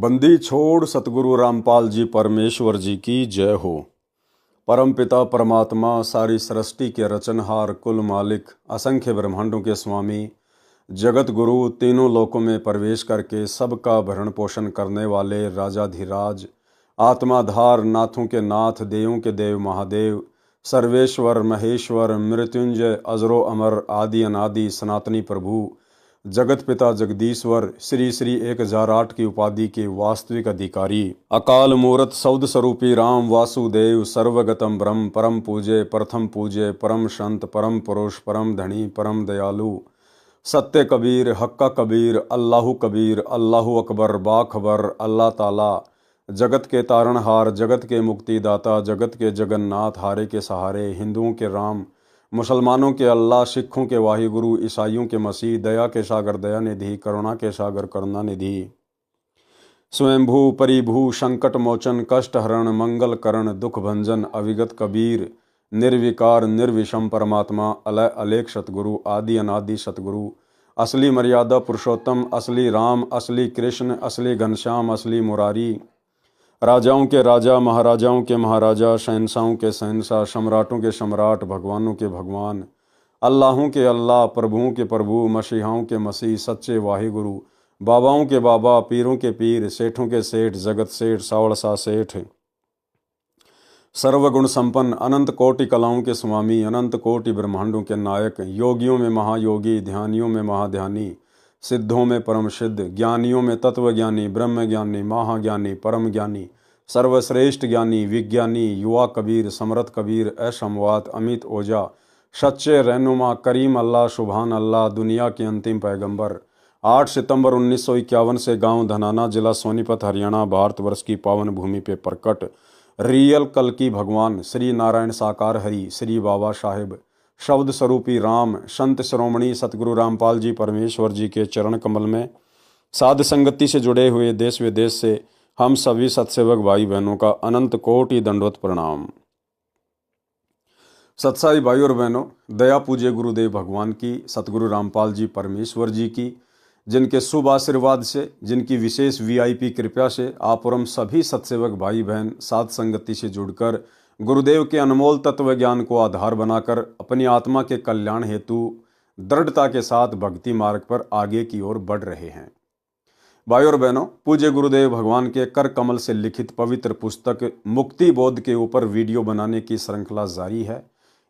बंदी छोड़ सतगुरु रामपाल जी परमेश्वर जी की जय हो। परम पिता परमात्मा सारी सृष्टि के रचनहार, कुल मालिक, असंख्य ब्रह्मांडों के स्वामी, जगत गुरु, तीनों लोकों में प्रवेश करके सबका भरण पोषण करने वाले राजाधिराज, आत्माधार, नाथों के नाथ, देवों के देव महादेव, सर्वेश्वर महेश्वर, मृत्युंजय, अजरो अमर, आदि अनादि, सनातनी प्रभु, जगत पिता जगदीश्वर, श्री श्री 1008 की उपाधि के वास्तविक अधिकारी, अकाल मूरत सौद स्वरूपी राम वासुदेव, सर्वगतम ब्रह्म, परम पूज्य, प्रथम पूज्य, परम संत, परम पुरुष, परम धनी, परम दयालु, सत्य कबीर, हक्का कबीर, अल्लाहु कबीर, अल्लाहु अकबर, बाखबर, अल्लाह ताला, जगत के तारणहार, जगत के मुक्तिदाता, जगत के जगन्नाथ, हारे के सहारे, हिंदुओं के राम, मुसलमानों के अल्लाह, सिखों के वाहिगुरु, ईसाइयों के मसीह, दया के सागर दया निधि, करुणा के सागर करुणा निधि, स्वयंभू परिभू, संकट मोचन, कष्ट हरण, मंगल करण, दुख भंजन, अविगत कबीर, निर्विकार निर्विषम परमात्मा, अलय अलेख सतगुरु, आदि अनादि सतगुरु, असली मर्यादा पुरुषोत्तम, असली राम, असली कृष्ण, असली घनश्याम, असली मुरारी, राजाओं के राजा, महाराजाओं के महाराजा, शहंशाहों के शहंशाह, सम्राटों के सम्राट, भगवानों के भगवान, अल्लाहों के अल्लाह, प्रभुओं के प्रभु, मसीहाओं के मसीह, सच्चे वाहिगुरु, बाबाओं के बाबा, पीरों के पीर, सेठों के सेठ, जगत सेठ, सावड़सा सेठ, सर्वगुण संपन्न, अनंत कोटि कलाओं के स्वामी, अनंत कोटि ब्रह्मांडों के नायक, योगियों में महायोगी, ध्यानियों में महाध्यानी, सिद्धों में परम सिद्ध, ज्ञानियों में तत्वज्ञानी, ब्रह्म ज्ञानी, महाज्ञानी, परम ज्ञानी, सर्वश्रेष्ठ ज्ञानी, विज्ञानी, युवा कबीर, समरथ कबीर, असमवात, अमित ओझा, सच्चे रहनुमा, करीम अल्लाह, सुभान अल्लाह, दुनिया के अंतिम पैगंबर, 8 सितंबर 1951 से गांव धनाना, जिला सोनीपत, हरियाणा, भारतवर्ष की पावन भूमि पे प्रकट रियल कल की भगवान श्री नारायण साकार हरि, श्री बाबा साहेब, शब्द स्वरूपी राम, संत श्रोमणी सतगुरु रामपाल जी परमेश्वर जी के चरण कमल में साध संगति से जुड़े हुए देश विदेश से हम सभी सत्सेवक भाई बहनों का अनंत कोटि दंडवत प्रणाम। सत्साई भाई और बहनों, दया पूज्य गुरुदेव भगवान की, सतगुरु रामपाल जी परमेश्वर जी की, जिनके शुभ आशीर्वाद से, जिनकी विशेष वीआईपी कृपा से आप और हम सभी सत्सेवक भाई बहन साध संगति से जुड़कर गुरुदेव के अनमोल तत्व ज्ञान को आधार बनाकर अपनी आत्मा के कल्याण हेतु दृढ़ता के साथ भक्ति मार्ग पर आगे की ओर बढ़ रहे हैं। भाई और बहनों, पूज्य गुरुदेव भगवान के कर कमल से लिखित पवित्र पुस्तक मुक्ति बोध के ऊपर वीडियो बनाने की श्रृंखला जारी है।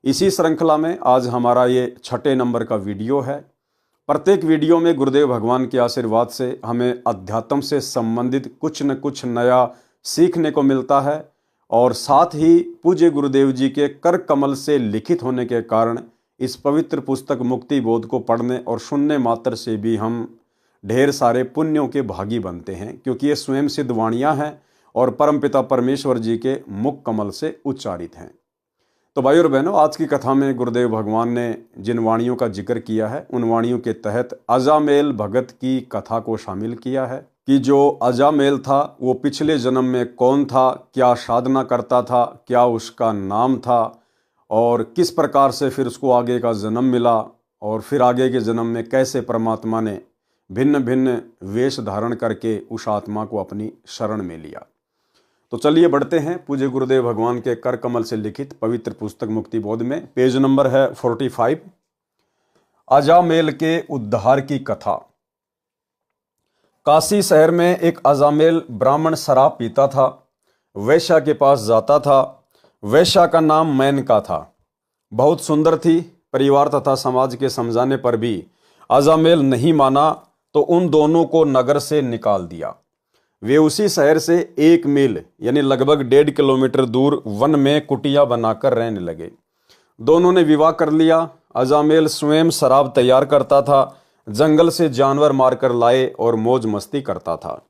इसी श्रृंखला में आज हमारा ये 6 नंबर का वीडियो है। प्रत्येक वीडियो में गुरुदेव भगवान के आशीर्वाद से हमें अध्यात्म से संबंधित कुछ न कुछ नया सीखने को मिलता है और साथ ही पूज्य गुरुदेव जी के कर कमल से लिखित होने के कारण इस पवित्र पुस्तक मुक्ति बोध को पढ़ने और सुनने मात्र से भी हम ढेर सारे पुण्यों के भागी बनते हैं, क्योंकि ये स्वयं सिद्ध वाणियाँ हैं और परमपिता परमेश्वर जी के मुख कमल से उच्चारित हैं। तो भाई और बहनों, आज की कथा में गुरुदेव भगवान ने जिन वाणियों का जिक्र किया है उन वाणियों के तहत अजामेल भगत की कथा को शामिल किया है कि जो अजामेल था वो पिछले जन्म में कौन था, क्या साधना करता था, क्या उसका नाम था और किस प्रकार से फिर उसको आगे का जन्म मिला और फिर आगे के जन्म में कैसे परमात्मा ने भिन्न भिन्न वेश धारण करके उस आत्मा को अपनी शरण में लिया। तो चलिए बढ़ते हैं पूज्य गुरुदेव भगवान के कर कमल से लिखित पवित्र पुस्तक मुक्ति बोध में। पेज नंबर है 45। अजामेल के उद्धार की कथा। काशी शहर में एक अजामेल ब्राह्मण शराब पीता था, वैश्या के पास जाता था। वैश्या का नाम मेनका था, बहुत सुंदर थी। परिवार तथा समाज के समझाने पर भी अजामेल नहीं माना तो उन दोनों को नगर से निकाल दिया। वे उसी शहर से 1 मील यानी लगभग 1.5 किलोमीटर दूर वन में कुटिया बनाकर रहने लगे। दोनों ने विवाह कर लिया। अजामेल स्वयं शराब तैयार करता था, जंगल से जानवर मारकर लाए और मौज मस्ती करता था।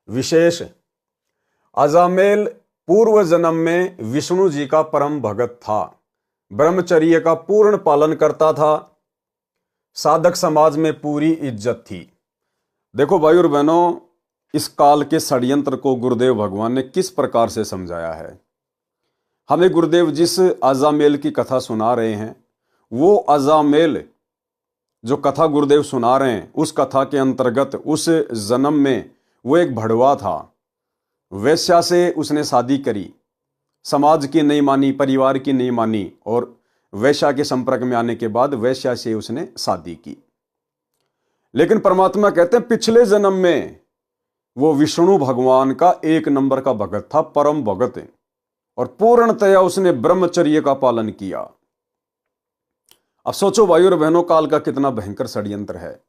विशेष, अजामेल पूर्व जन्म में विष्णु जी का परम भगत था, ब्रह्मचर्य का पूर्ण पालन करता था, साधक समाज में पूरी इज्जत थी। देखो भाई और बहनों, इस काल के षड्यंत्र को गुरुदेव भगवान ने किस प्रकार से समझाया है। हमें गुरुदेव जिस अजामेल की कथा सुना रहे हैं वो अजामेल जो कथा गुरुदेव सुना रहे हैं उस कथा के अंतर्गत उस जन्म में वो एक भड़वा था। वेश्या से उसने शादी करी, समाज की नहीं मानी, परिवार की नहीं मानी, और वेश्या के संपर्क में आने के बाद वेश्या से उसने शादी की। लेकिन परमात्मा कहते हैं पिछले जन्म में वो विष्णु भगवान का एक नंबर का भगत था, परम भगत, और पूर्णतया उसने ब्रह्मचर्य का पालन किया। अब सोचो भाई और बहनों, काल का कितना भयंकर षड्यंत्र है।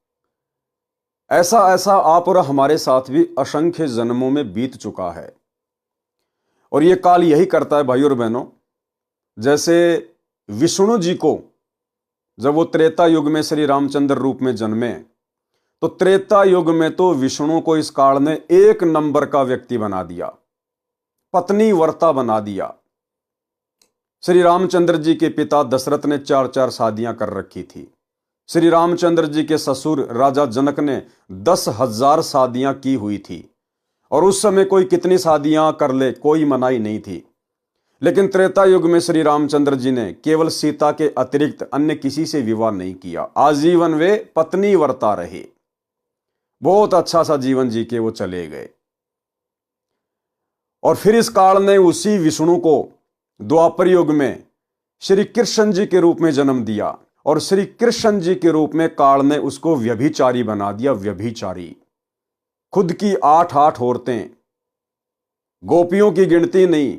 ऐसा ऐसा आप और हमारे साथ भी असंख्य जन्मों में बीत चुका है। और ये काल यही करता है भाई और बहनों, जैसे विष्णु जी को जब वो त्रेता युग में श्री रामचंद्र रूप में जन्मे, तो त्रेता युग में तो विष्णु को इस काल ने एक नंबर का व्यक्ति बना दिया, पत्नी वर्ता बना दिया। श्री रामचंद्र जी के पिता दशरथ ने 4-4 शादियां कर रखी थी। श्री रामचंद्र जी के ससुर राजा जनक ने 10,000 शादियां की हुई थी, और उस समय कोई कितनी शादियां कर ले कोई मनाही नहीं थी। लेकिन त्रेता युग में श्री रामचंद्र जी ने केवल सीता के अतिरिक्त अन्य किसी से विवाह नहीं किया। आजीवन वे पत्नी वर्ता रहे, बहुत अच्छा सा जीवन जी के वो चले गए। और फिर इस काल ने उसी विष्णु को द्वापर युग में श्री कृष्ण जी के रूप में जन्म दिया, और श्री कृष्ण जी के रूप में काल ने उसको व्यभिचारी बना दिया। व्यभिचारी, खुद की 8-8 औरतें, गोपियों की गिनती नहीं,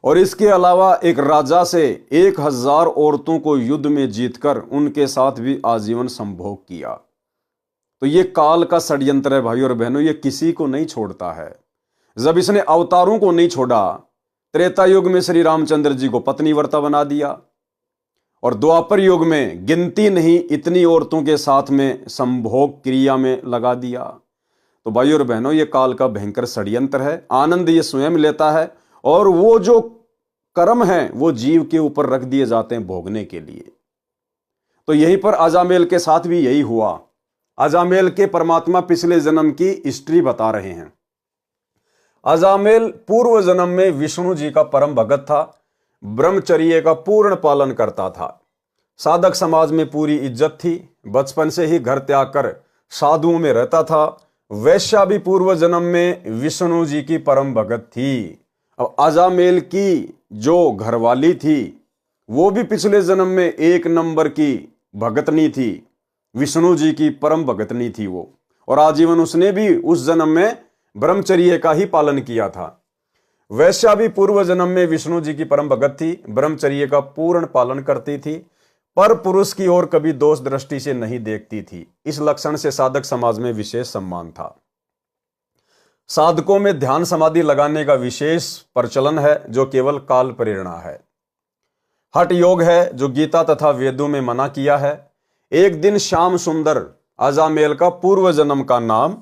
और इसके अलावा एक राजा से 1000 औरतों को युद्ध में जीतकर उनके साथ भी आजीवन संभोग किया। तो ये काल का षड्यंत्र है भाई और बहनों, ये किसी को नहीं छोड़ता है। जब इसने अवतारों को नहीं छोड़ा, त्रेता युग में श्री रामचंद्र जी को पत्नी वर्ता बना दिया, और द्वापर युग में गिनती नहीं इतनी औरतों के साथ में संभोग क्रिया में लगा दिया। तो भाई और बहनों, ये काल का भयंकर षड्यंत्र है। आनंद ये स्वयं लेता है, और वो जो कर्म है वो जीव के ऊपर रख दिए जाते हैं भोगने के लिए। तो यहीं पर अजामेल के साथ भी यही हुआ। अजामेल के परमात्मा पिछले जन्म की हिस्ट्री बता रहे हैं। अजामेल पूर्व जन्म में विष्णु जी का परम भगत था, ब्रह्मचर्य का पूर्ण पालन करता था, साधक समाज में पूरी इज्जत थी, बचपन से ही घर त्याग कर साधुओं में रहता था। वैश्या भी पूर्व जन्म में विष्णु जी की परम भगत थी। अब अजामेल की जो घरवाली थी वो भी पिछले जन्म में एक नंबर की भगतनी थी, विष्णु जी की परम भगतनी थी वो, और आजीवन उसने भी उस जन्म में ब्रह्मचर्य का ही पालन किया था। वैश्या भी पूर्व जन्म में विष्णु जी की परम भगत थी, ब्रह्मचर्य का पूर्ण पालन करती थी, पर पुरुष की ओर कभी दोष दृष्टि से नहीं देखती थी। इस लक्षण से साधक समाज में विशेष सम्मान था। साधकों में ध्यान समाधि लगाने का विशेष प्रचलन है, जो केवल काल प्रेरणा है। हठ योग है, जो गीता तथा वेदों में मना किया है। एक दिन श्याम सुंदर, अजामेल का पूर्व जन्म का नाम,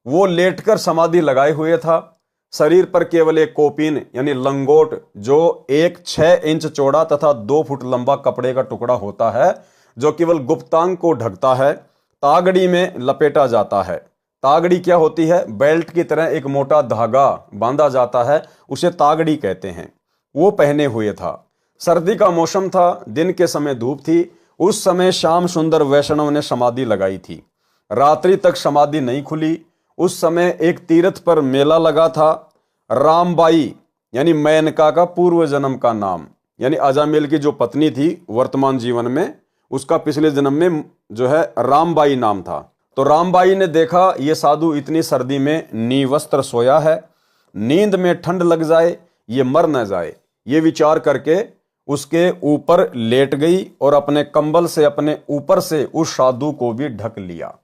वो लेटकर समाधि लगाए हुए था। शरीर पर केवल एक कोपीन यानी लंगोट, जो एक 6 इंच चौड़ा तथा 2 फुट लंबा कपड़े का टुकड़ा होता है, जो केवल गुप्तांग को ढकता है, तागड़ी में लपेटा जाता है। तागड़ी क्या होती है? बेल्ट की तरह एक मोटा धागा बांधा जाता है, उसे तागड़ी कहते हैं। वो पहने हुए था। सर्दी का मौसम था, दिन के समय धूप थी। उस समय श्याम सुंदर वैष्णव ने समाधि लगाई थी। रात्रि तक समाधि नहीं खुली। उस समय एक तीर्थ पर मेला लगा था। रामबाई यानी मेनका का पूर्व जन्म का नाम, यानी अजामेल की जो पत्नी थी वर्तमान जीवन में, उसका पिछले जन्म में जो है रामबाई नाम था। तो रामबाई ने देखा ये साधु इतनी सर्दी में निवस्त्र सोया है, नींद में ठंड लग जाए, ये मर न जाए, ये विचार करके उसके ऊपर लेट गई और अपने कंबल से अपने ऊपर से उस साधु को भी ढक लिया।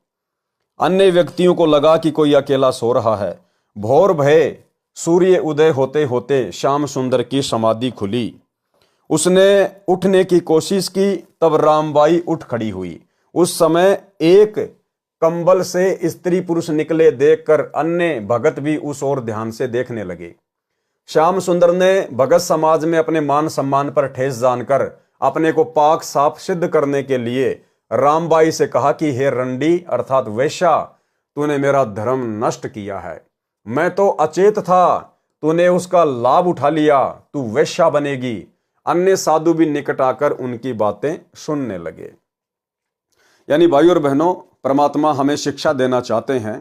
अन्य व्यक्तियों को लगा कि कोई अकेला सो रहा है। भोर भये सूर्य उदय होते होते श्याम सुंदर की समाधि खुली। उसने उठने की कोशिश की, तब रामबाई उठ खड़ी हुई। उस समय एक कंबल से स्त्री पुरुष निकले देखकर अन्य भगत भी उस ओर ध्यान से देखने लगे। श्याम सुंदर ने भगत समाज में अपने मान सम्मान पर ठेस जानकर अपने को पाक साफ सिद्ध करने के लिए रामबाई से कहा कि हे रंडी अर्थात वैश्या, तूने मेरा धर्म नष्ट किया है। मैं तो अचेत था, तूने उसका लाभ उठा लिया, तू वैश्या बनेगी। अन्य साधु भी निकट आकर उनकी बातें सुनने लगे। यानी भाई और बहनों, परमात्मा हमें शिक्षा देना चाहते हैं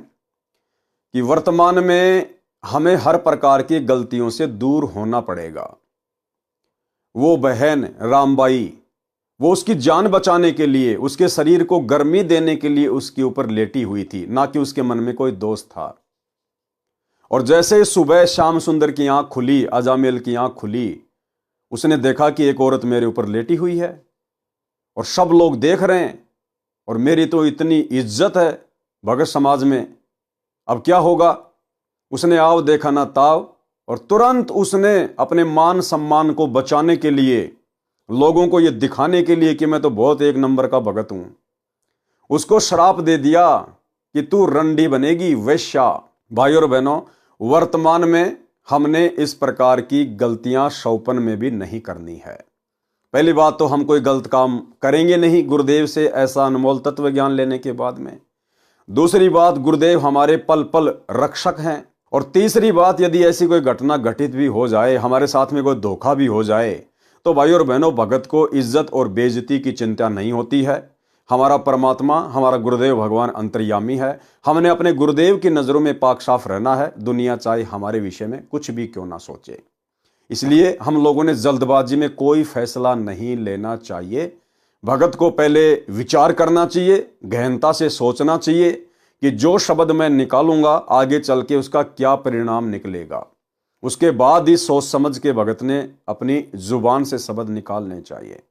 कि वर्तमान में हमें हर प्रकार की गलतियों से दूर होना पड़ेगा। वो बहन रामबाई, वो उसकी जान बचाने के लिए, उसके शरीर को गर्मी देने के लिए उसके ऊपर लेटी हुई थी, ना कि उसके मन में कोई दोष था। और जैसे सुबह श्याम सुंदर की आंख खुली, अजामेल की आंख खुली, उसने देखा कि एक औरत मेरे ऊपर लेटी हुई है और सब लोग देख रहे हैं और मेरी तो इतनी इज्जत है भगत समाज में, अब क्या होगा। उसने आव देखा ना ताव, और तुरंत उसने अपने मान सम्मान को बचाने के लिए, लोगों को यह दिखाने के लिए कि मैं तो बहुत एक नंबर का भगत हूं, उसको श्राप दे दिया कि तू रंडी बनेगी, वेश्या। भाई और बहनों, वर्तमान में हमने इस प्रकार की गलतियां शौपन में भी नहीं करनी है। पहली बात तो हम कोई गलत काम करेंगे नहीं गुरुदेव से ऐसा अनमोल तत्व ज्ञान लेने के बाद में। दूसरी बात, गुरुदेव हमारे पल पल रक्षक हैं। और तीसरी बात, यदि ऐसी कोई घटना घटित भी हो जाए, हमारे साथ में कोई धोखा भी हो जाए, तो भाई और बहनों, भगत को इज्जत और बेइज्जती की चिंता नहीं होती है। हमारा परमात्मा, हमारा गुरुदेव भगवान अंतर्यामी है। हमने अपने गुरुदेव की नजरों में पाक साफ रहना है, दुनिया चाहे हमारे विषय में कुछ भी क्यों ना सोचे। इसलिए हम लोगों ने जल्दबाजी में कोई फैसला नहीं लेना चाहिए। भगत को पहले विचार करना चाहिए, गहनता से सोचना चाहिए कि जो शब्द मैं निकालूंगा आगे चल के उसका क्या परिणाम निकलेगा। उसके बाद ही सोच समझ के भगत ने अपनी जुबान से शब्द निकालने चाहिए।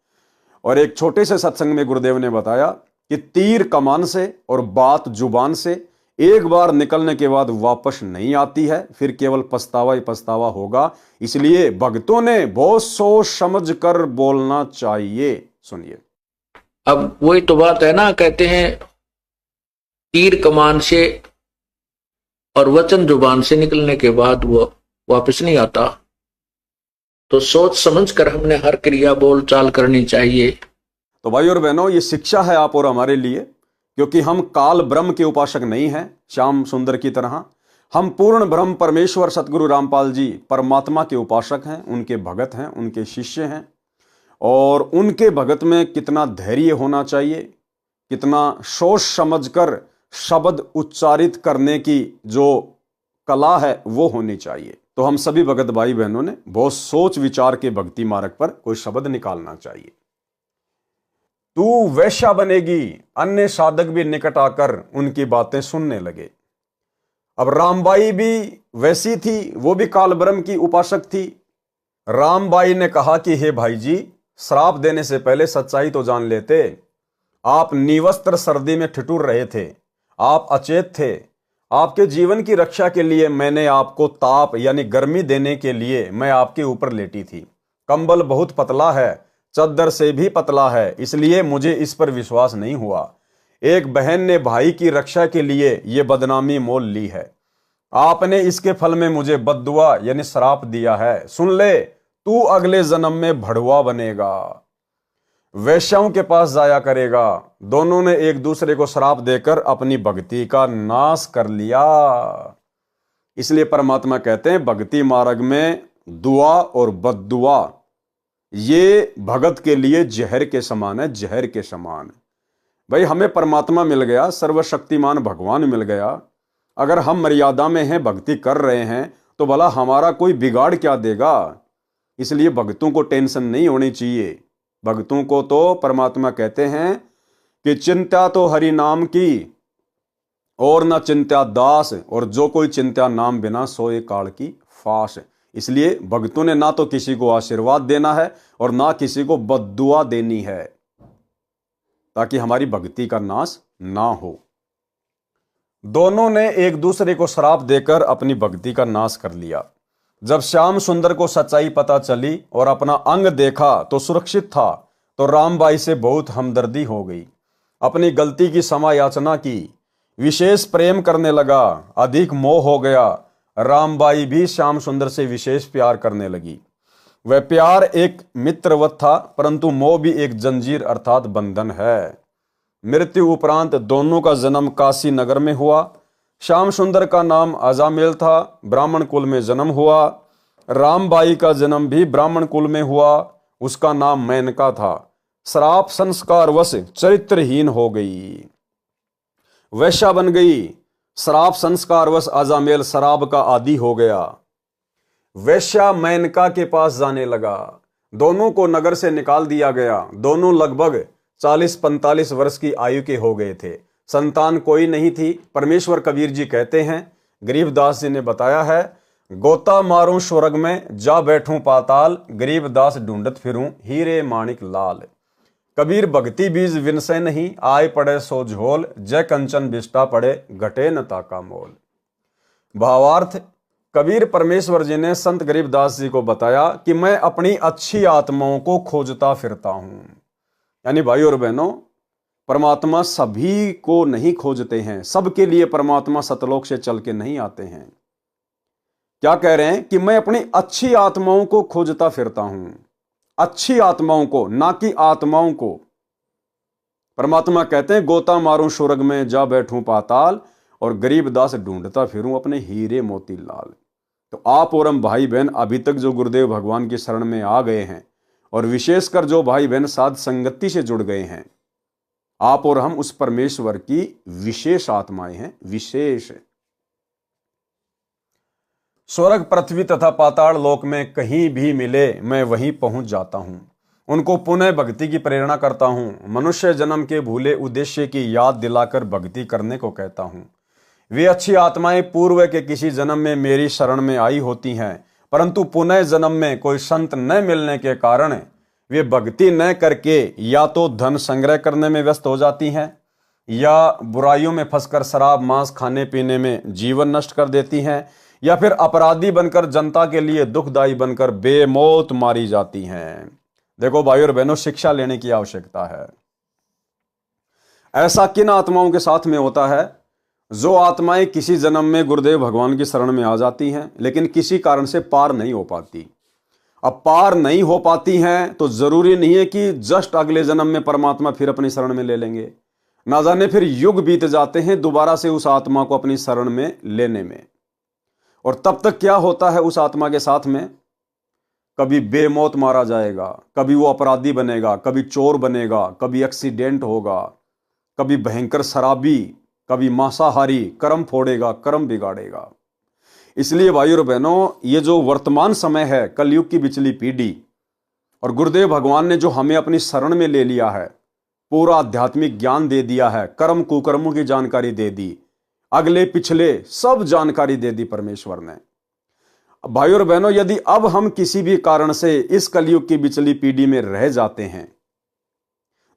और एक छोटे से सत्संग में गुरुदेव ने बताया कि तीर कमान से और बात जुबान से एक बार निकलने के बाद वापस नहीं आती है, फिर केवल पछतावा ही पछतावा होगा। इसलिए भक्तों ने बहुत सोच समझ कर बोलना चाहिए। सुनिए, अब वही तो बात है ना, कहते हैं तीर कमान से और वचन जुबान से निकलने के बाद वो वापस नहीं आता। तो सोच समझ कर हमने हर क्रिया बोल चाल करनी चाहिए। तो भाई और बहनों, ये शिक्षा है आप और हमारे लिए, क्योंकि हम काल ब्रह्म के उपासक नहीं हैं श्याम सुंदर की तरह। हम पूर्ण ब्रह्म परमेश्वर सतगुरु रामपाल जी परमात्मा के उपासक हैं, उनके भगत हैं, उनके शिष्य हैं। और उनके भगत में कितना धैर्य होना चाहिए, कितना सोच समझकर शब्द उच्चारित करने की जो कला है वो होनी चाहिए। तो हम सभी भगत भाई बहनों ने बहुत सोच विचार के भक्ति मार्ग पर कोई शब्द निकालना चाहिए। तू वैश्या बनेगी, अन्य साधक भी निकट आकर उनकी बातें सुनने लगे। अब रामबाई भी वैसी थी, वो भी काल ब्रह्म की उपासक थी। रामबाई ने कहा कि हे भाई जी, श्राप देने से पहले सच्चाई तो जान लेते। आप निवस्त्र सर्दी में ठिठुर रहे थे, आप अचेत थे। आपके जीवन की रक्षा के लिए मैंने आपको ताप यानी गर्मी देने के लिए मैं आपके ऊपर लेटी थी। कंबल बहुत पतला है, चद्दर से भी पतला है, इसलिए मुझे इस पर विश्वास नहीं हुआ। एक बहन ने भाई की रक्षा के लिए यह बदनामी मोल ली है। आपने इसके फल में मुझे बद्दुआ यानी श्राप दिया है। सुन ले, तू अगले जन्म में भड़वा बनेगा, वैश्याओं के पास जाया करेगा। दोनों ने एक दूसरे को श्राप देकर अपनी भक्ति का नाश कर लिया। इसलिए परमात्मा कहते हैं भक्ति मार्ग में दुआ और बद्दुआ ये भगत के लिए जहर के समान है, जहर के समान। भाई हमें परमात्मा मिल गया, सर्वशक्तिमान भगवान मिल गया। अगर हम मर्यादा में हैं, भक्ति कर रहे हैं, तो भला हमारा कोई बिगाड़ क्या देगा। इसलिए भक्तों को टेंशन नहीं होनी चाहिए। भक्तों को तो परमात्मा कहते हैं कि चिंता तो हरि नाम की और न चिंता दास, और जो कोई चिंता नाम बिना सोए काल की फास। इसलिए भक्तों ने ना तो किसी को आशीर्वाद देना है और ना किसी को बद्दुआ देनी है, ताकि हमारी भक्ति का नाश ना हो। दोनों ने एक दूसरे को श्राप देकर अपनी भक्ति का नाश कर लिया। जब श्याम सुंदर को सच्चाई पता चली और अपना अंग देखा तो सुरक्षित था, तो रामबाई से बहुत हमदर्दी हो गई। अपनी गलती की क्षमा याचना की, विशेष प्रेम करने लगा, अधिक मोह हो गया। रामबाई भी श्याम सुंदर से विशेष प्यार करने लगी। वह प्यार एक मित्रवत था, परंतु मोह भी एक जंजीर अर्थात बंधन है। मृत्यु उपरांत दोनों का जन्म काशी नगर में हुआ। श्याम सुंदर का नाम अजामेल था, ब्राह्मण कुल में जन्म हुआ। रामबाई का जन्म भी ब्राह्मण कुल में हुआ, उसका नाम मेनका था। श्राप संस्कारवश चरित्रहीन हो गई। वैश्या बन गई, श्राप संस्कारवश अजामेल शराब का आदी हो गया। वैश्या मेनका के पास जाने लगा। दोनों को नगर से निकाल दिया गया। दोनों लगभग 40-45 वर्ष की आयु के हो गए थे। संतान कोई नहीं थी। परमेश्वर कबीर जी कहते हैं, गरीबदास जी ने बताया है, गोता मारूं स्वर्ग में, जा बैठूं पाताल, गरीबदास ढूंढत फिरूं हीरे माणिक लाल। कबीर भक्ति बीज विनसे नहीं, आय पड़े सो झोल, जय कंचन बिष्टा पड़े, घटे न ताका मोल। भावार्थ, कबीर परमेश्वर जी ने संत गरीबदास जी को बताया कि मैं अपनी अच्छी आत्माओं को खोजता फिरता हूं। यानी भाई और बहनों, परमात्मा सभी को नहीं खोजते हैं, सबके लिए परमात्मा सतलोक से चल के नहीं आते हैं। क्या कह रहे हैं कि मैं अपनी अच्छी आत्माओं को खोजता फिरता हूं। अच्छी आत्माओं को, ना कि आत्माओं को। परमात्मा कहते हैं, गोता मारूं स्वर्ग में, जा बैठूं पाताल, और गरीबदास ढूंढता फिरूं अपने हीरे मोती लाल। तो आप और हम भाई बहन अभी तक जो गुरुदेव भगवान की शरण में आ गए हैं, और विशेषकर जो भाई बहन साध संगति से जुड़ गए हैं, आप और हम उस परमेश्वर की विशेष आत्माएं हैं, विशेष। स्वर्ग, पृथ्वी तथा पाताल लोक में कहीं भी मिले मैं वहीं पहुंच जाता हूं। उनको पुनः भक्ति की प्रेरणा करता हूं। मनुष्य जन्म के भूले उद्देश्य की याद दिलाकर भक्ति करने को कहता हूं। वे अच्छी आत्माएं पूर्व के किसी जन्म में मेरी शरण में आई होती हैं, परंतु पुनः जन्म में कोई संत न मिलने के कारण वे भक्ति न करके या तो धन संग्रह करने में व्यस्त हो जाती हैं, या बुराइयों में फंसकर शराब मांस खाने पीने में जीवन नष्ट कर देती हैं, या फिर अपराधी बनकर जनता के लिए दुखदाई बनकर बेमौत मारी जाती हैं। देखो भाई और बहनों, शिक्षा लेने की आवश्यकता है। ऐसा किन आत्माओं के साथ में होता है? जो आत्माएं किसी जन्म में गुरुदेव भगवान की शरण में आ जाती हैं, लेकिन किसी कारण से पार नहीं हो पाती। अब पार नहीं हो पाती हैं तो जरूरी नहीं है कि जस्ट अगले जन्म में परमात्मा फिर अपनी शरण में ले लेंगे। ना जाने फिर युग बीत जाते हैं दोबारा से उस आत्मा को अपनी शरण में लेने में। और तब तक क्या होता है उस आत्मा के साथ में? कभी बेमौत मारा जाएगा, कभी वो अपराधी बनेगा, कभी चोर बनेगा, कभी एक्सीडेंट होगा, कभी भयंकर शराबी, कभी मांसाहारी, कर्म फोड़ेगा, कर्म बिगाड़ेगा। इसलिए भाई और बहनों, ये जो वर्तमान समय है, कलयुग की बिचली पीढ़ी, और गुरुदेव भगवान ने जो हमें अपनी शरण में ले लिया है, पूरा आध्यात्मिक ज्ञान दे दिया है, कर्म कुकर्मों की जानकारी दे दी, अगले पिछले सब जानकारी दे दी परमेश्वर ने। भाई और बहनों, यदि अब हम किसी भी कारण से इस कलयुग की बिचली पीढ़ी में रह जाते हैं,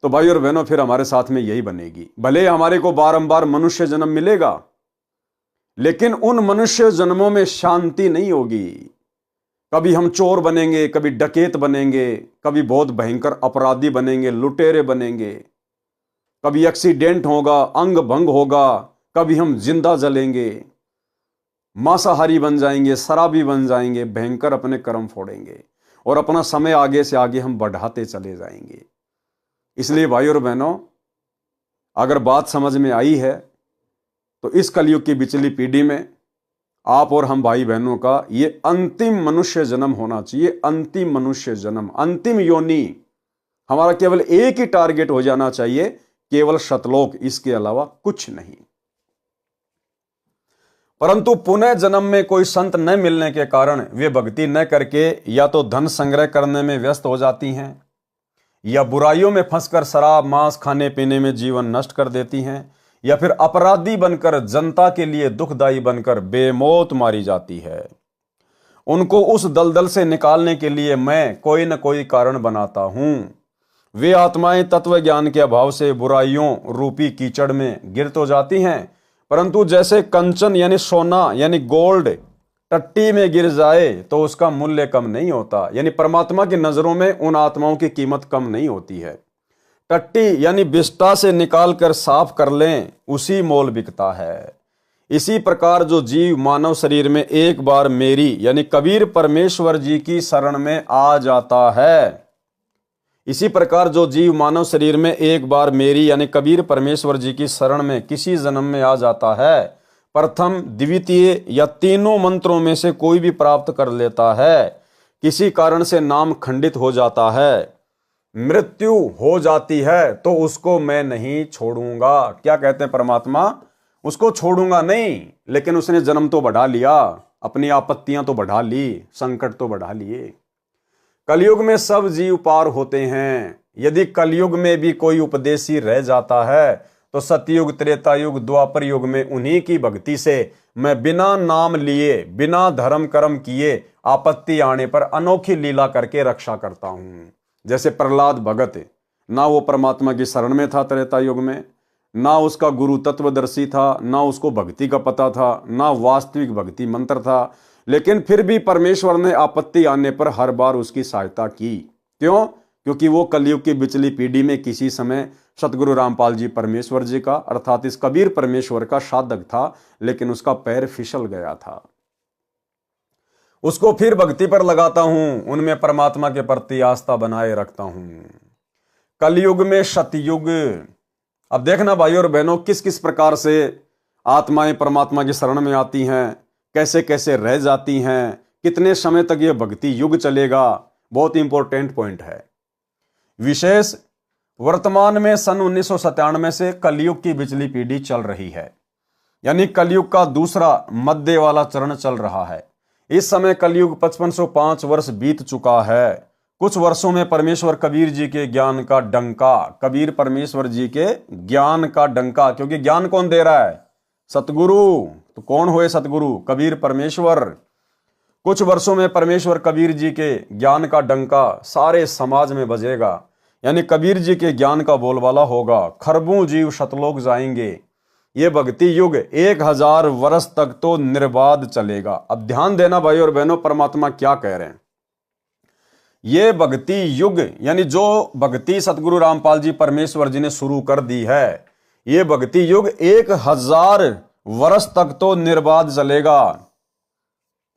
तो भाई और बहनों फिर हमारे साथ में यही बनेगी। भले हमारे को बारंबार मनुष्य जन्म मिलेगा, लेकिन उन मनुष्य जन्मों में शांति नहीं होगी। कभी हम चोर बनेंगे, कभी डकैत बनेंगे, कभी बहुत भयंकर अपराधी बनेंगे, लुटेरे बनेंगे, कभी एक्सीडेंट होगा, अंग भंग होगा, कभी हम जिंदा जलेंगे, मांसाहारी बन जाएंगे, शराबी बन जाएंगे, भयंकर अपने कर्म फोड़ेंगे, और अपना समय आगे से आगे हम बढ़ाते चले जाएंगे। इसलिए भाई और बहनों, अगर बात समझ में आई है तो इस कलयुग की बिचली पीढ़ी में आप और हम भाई बहनों का ये अंतिम मनुष्य जन्म होना चाहिए। अंतिम मनुष्य जन्म, अंतिम योनि, हमारा केवल एक ही टारगेट हो जाना चाहिए, केवल सतलोक, इसके अलावा कुछ नहीं। परंतु पुनः जन्म में कोई संत न मिलने के कारण वे भक्ति न करके या तो धन संग्रह करने में व्यस्त हो जाती हैं, या बुराइयों में फंसकर शराब मांस खाने पीने में जीवन नष्ट कर देती हैं, या फिर अपराधी बनकर जनता के लिए दुखदाई बनकर बेमौत मारी जाती है। उनको उस दलदल से निकालने के लिए मैं कोई न कोई कारण बनाता हूं। वे आत्माएं तत्व ज्ञान के अभाव से बुराइयों रूपी कीचड़ में गिर तो जाती हैं, परंतु जैसे कंचन यानी सोना यानी गोल्ड टट्टी में गिर जाए तो उसका मूल्य कम नहीं होता। यानी परमात्मा की नजरों में उन आत्माओं की कीमत कम नहीं होती है। टट्टी यानी बिस्टा से निकाल कर साफ कर लें, उसी मोल बिकता है। इसी प्रकार जो जीव मानव शरीर में एक बार मेरी यानी कबीर परमेश्वर जी की शरण में आ जाता है, इसी प्रकार जो जीव मानव शरीर में एक बार मेरी यानी कबीर परमेश्वर जी की शरण में किसी जन्म में आ जाता है, प्रथम द्वितीय या तीनों मंत्रों में से कोई भी प्राप्त कर लेता है, किसी कारण से नाम खंडित हो जाता है, मृत्यु हो जाती है तो उसको मैं नहीं छोड़ूंगा। क्या कहते हैं परमात्मा? उसको छोड़ूंगा नहीं, लेकिन उसने जन्म तो बढ़ा लिया, अपनी आपत्तियां तो बढ़ा ली, संकट तो बढ़ा लिए। कलयुग में सब जीव पार होते हैं। यदि कलयुग में भी कोई उपदेशी रह जाता है तो सतयुग, त्रेता युग, द्वापर युग में उन्हीं की भक्ति से मैं बिना नाम लिए, बिना धर्म कर्म किए, आपत्ति आने पर अनोखी लीला करके रक्षा करता हूं। जैसे प्रहलाद भगत, ना वो परमात्मा की शरण में था त्रेता युग में, ना उसका गुरु तत्वदर्शी था, ना उसको भक्ति का पता था, ना वास्तविक भक्ति मंत्र था, लेकिन फिर भी परमेश्वर ने आपत्ति आने पर हर बार उसकी सहायता की। क्यों? क्योंकि वो कलयुग की बिचली पीढ़ी में किसी समय सतगुरु रामपाल जी परमेश्वर जी का, अर्थात इस कबीर परमेश्वर का साधक था, लेकिन उसका पैर फिसल गया था। उसको फिर भक्ति पर लगाता हूं, उनमें परमात्मा के प्रति आस्था बनाए रखता हूं। कलयुग में सतयुग। अब देखना भाई और बहनों, किस किस प्रकार से आत्माएं परमात्मा की शरण में आती हैं, कैसे कैसे रह जाती हैं, कितने समय तक यह भक्ति युग चलेगा, बहुत इंपॉर्टेंट पॉइंट है। विशेष वर्तमान में सन 1997 से कलयुग की बिचली पीढ़ी चल रही है, यानी कलयुग का दूसरा मध्य वाला चरण चल रहा है। इस समय कलयुग 5505 वर्ष बीत चुका है। कुछ वर्षों में परमेश्वर कबीर जी के ज्ञान का डंका, कबीर परमेश्वर जी के ज्ञान का डंका, क्योंकि ज्ञान कौन दे रहा है? सतगुरु। तो कौन हुए सतगुरु? कबीर परमेश्वर। कुछ वर्षों में परमेश्वर कबीर जी के ज्ञान का डंका सारे समाज में बजेगा, यानी कबीर जी के ज्ञान का बोलबाला होगा। खरबों जीव सतलोक जाएंगे। ये भक्ति युग 1000 वर्ष तक तो निर्बाध चलेगा। अब ध्यान देना भाई और बहनों, परमात्मा क्या कह रहे हैं। ये भक्ति युग, यानी जो भक्ति सतगुरु रामपाल जी परमेश्वर जी ने शुरू कर दी है, ये भक्ति युग 1000 वर्ष तक तो निर्बाध चलेगा।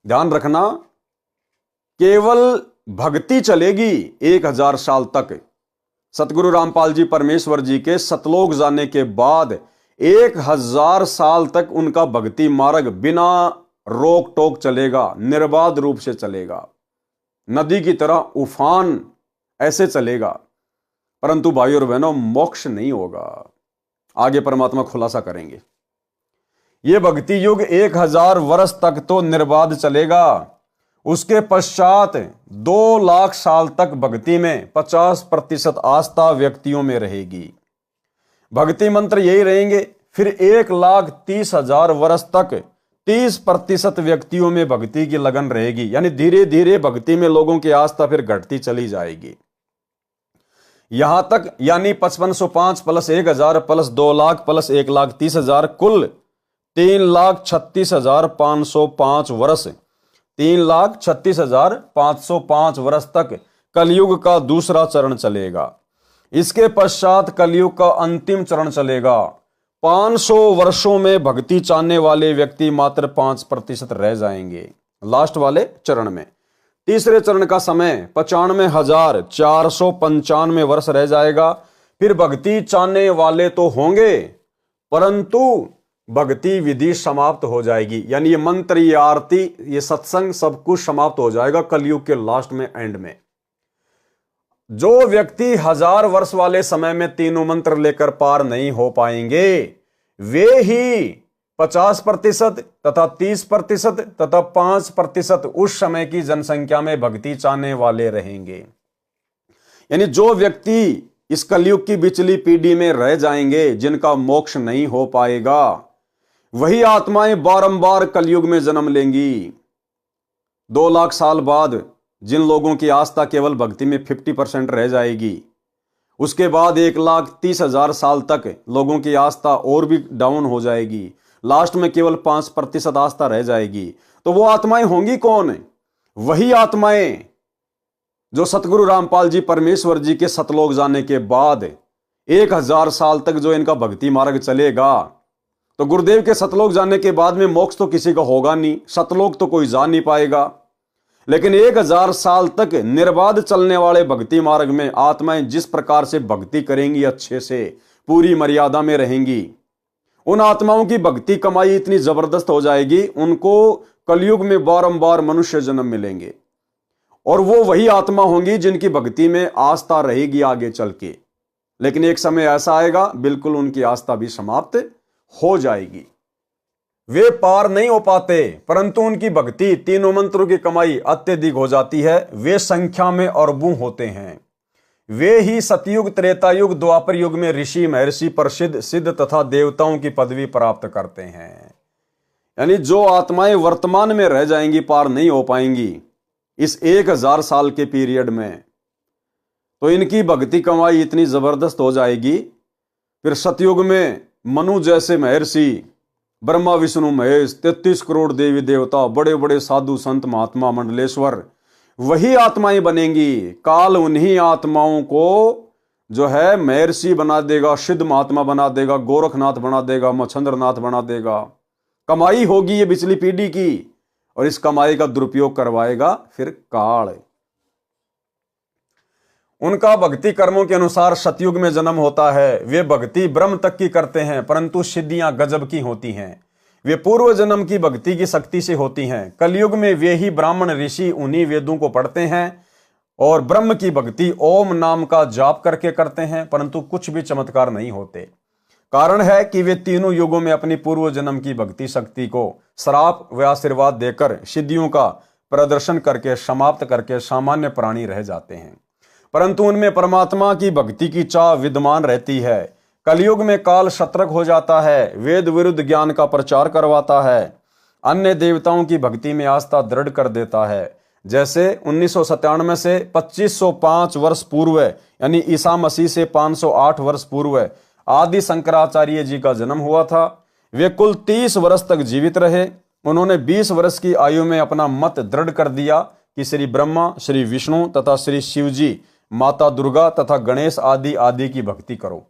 ध्यान रखना, केवल भक्ति चलेगी 1000 साल तक। सतगुरु रामपाल जी परमेश्वर जी के सतलोक जाने के बाद 1000 साल तक उनका भक्ति मार्ग बिना रोक टोक चलेगा, निर्बाध रूप से चलेगा, नदी की तरह उफान ऐसे चलेगा। परंतु भाई और बहनों, मोक्ष नहीं होगा। आगे परमात्मा खुलासा करेंगे। यह भक्ति युग 1000 वर्ष तक तो निर्बाध चलेगा। उसके पश्चात 2 लाख साल तक भक्ति में 50% आस्था व्यक्तियों में रहेगी। भक्ति मंत्र यही रहेंगे। फिर 1,30,000 वर्ष तक 30% व्यक्तियों में भक्ति की लगन रहेगी, यानी धीरे धीरे भक्ति में लोगों की आस्था फिर घटती चली जाएगी। यहां तक, यानी 5505 प्लस 1000 प्लस 2 लाख प्लस 1,30,000 कुल 3,36,505 वर्ष, 3,36,505 वर्ष तक कलयुग का दूसरा चरण चलेगा। इसके पश्चात कलयुग का अंतिम चरण चलेगा। 500 वर्षों में भक्ति चाहने वाले व्यक्ति मात्र 5% रह जाएंगे लास्ट वाले चरण में। तीसरे चरण का समय 95,495 वर्ष रह जाएगा। फिर भक्ति चाहने वाले तो होंगे, परंतु भक्ति विधि समाप्त हो जाएगी, यानी ये मंत्र, ये आरती, ये सत्संग सब कुछ समाप्त हो जाएगा कलयुग के लास्ट में, एंड में। जो व्यक्ति 1000 वर्ष वाले समय में तीनों मंत्र लेकर पार नहीं हो पाएंगे, वे ही 50% तथा 30% तथा 5% उस समय की जनसंख्या में भक्ति चाहने वाले रहेंगे। यानी जो व्यक्ति इस कलयुग की बिचली पीढ़ी में रह जाएंगे, जिनका मोक्ष नहीं हो पाएगा, वही आत्माएं बारंबार कलयुग में जन्म लेंगी। 2 लाख साल बाद जिन लोगों की आस्था केवल भक्ति में 50% रह जाएगी, उसके बाद 1,30,000 साल तक लोगों की आस्था और भी डाउन हो जाएगी, लास्ट में केवल 5% आस्था रह जाएगी। तो वो आत्माएं होंगी कौन? वही आत्माएं जो सतगुरु रामपाल जी परमेश्वर जी के सतलोक जाने के बाद 1000 साल तक जो इनका भक्ति मार्ग चलेगा। तो गुरुदेव के सतलोक जाने के बाद में मोक्ष तो किसी का होगा नहीं, सतलोक तो कोई जा नहीं पाएगा, लेकिन 1000 साल तक निर्बाध चलने वाले भक्ति मार्ग में आत्माएं जिस प्रकार से भक्ति करेंगी, अच्छे से पूरी मर्यादा में रहेंगी, उन आत्माओं की भक्ति कमाई इतनी जबरदस्त हो जाएगी, उनको कलयुग में बारंबार मनुष्य जन्म मिलेंगे। और वो वही आत्मा होंगी जिनकी भक्ति में आस्था रहेगी आगे चल के। लेकिन एक समय ऐसा आएगा बिल्कुल उनकी आस्था भी समाप्त हो जाएगी। वे पार नहीं हो पाते, परंतु उनकी भक्ति तीनों मंत्रों की कमाई अत्यधिक हो जाती है। वे संख्या में अरबों होते हैं। वे ही सतयुग, त्रेता युग, द्वापर युग में ऋषि, महर्षि, प्रसिद्ध, सिद्ध तथा देवताओं की पदवी प्राप्त करते हैं। यानी जो आत्माएं वर्तमान में रह जाएंगी, पार नहीं हो पाएंगी इस 1000 साल के पीरियड में, तो इनकी भक्ति कमाई इतनी जबरदस्त हो जाएगी। फिर सतयुग में मनु जैसे महर्षि, ब्रह्मा विष्णु महेश, 33 करोड़ देवी देवता, बड़े बड़े साधु संत महात्मा मंडलेश्वर, वही आत्माएं बनेंगी। काल उन्हीं आत्माओं को जो है महर्षि बना देगा, सिद्ध महात्मा बना देगा, गोरखनाथ बना देगा, मच्छंद्रनाथ बना देगा। कमाई होगी ये पिछली पीढ़ी की, और इस कमाई का दुरुपयोग करवाएगा फिर काल। उनका भक्ति कर्मों के अनुसार सतयुग में जन्म होता है। वे भक्ति ब्रह्म तक की करते हैं, परंतु सिद्धियां गजब की होती हैं। वे पूर्व जन्म की भक्ति की शक्ति से होती हैं। कलयुग में वे ही ब्राह्मण ऋषि उन्हीं वेदों को पढ़ते हैं और ब्रह्म की भक्ति ओम नाम का जाप करके करते हैं, परंतु कुछ भी चमत्कार नहीं होते। कारण है कि वे तीनों युगों में अपनी पूर्व जन्म की भक्ति शक्ति को श्राप व आशीर्वाद देकर सिद्धियों का प्रदर्शन करके समाप्त करके सामान्य प्राणी रह जाते हैं, परंतु उनमें परमात्मा की भक्ति की चाह विद्यमान रहती है। कलयुग में काल सतर्क हो जाता है, वेद विरुद्ध ज्ञान का प्रचार करवाता है, अन्य देवताओं की भक्ति में आस्था दृढ़ कर देता है। जैसे 1997 से 2505 वर्ष पूर्व यानी ईसा मसीह से 508 वर्ष पूर्व आदि शंकराचार्य जी का जन्म हुआ था। वे कुल 30 वर्ष तक जीवित रहे। उन्होंने 20 वर्ष की आयु में अपना मत दृढ़ कर दिया कि श्री ब्रह्मा, श्री विष्णु तथा श्री शिव जी, माता दुर्गा तथा गणेश आदि आदि की भक्ति करो।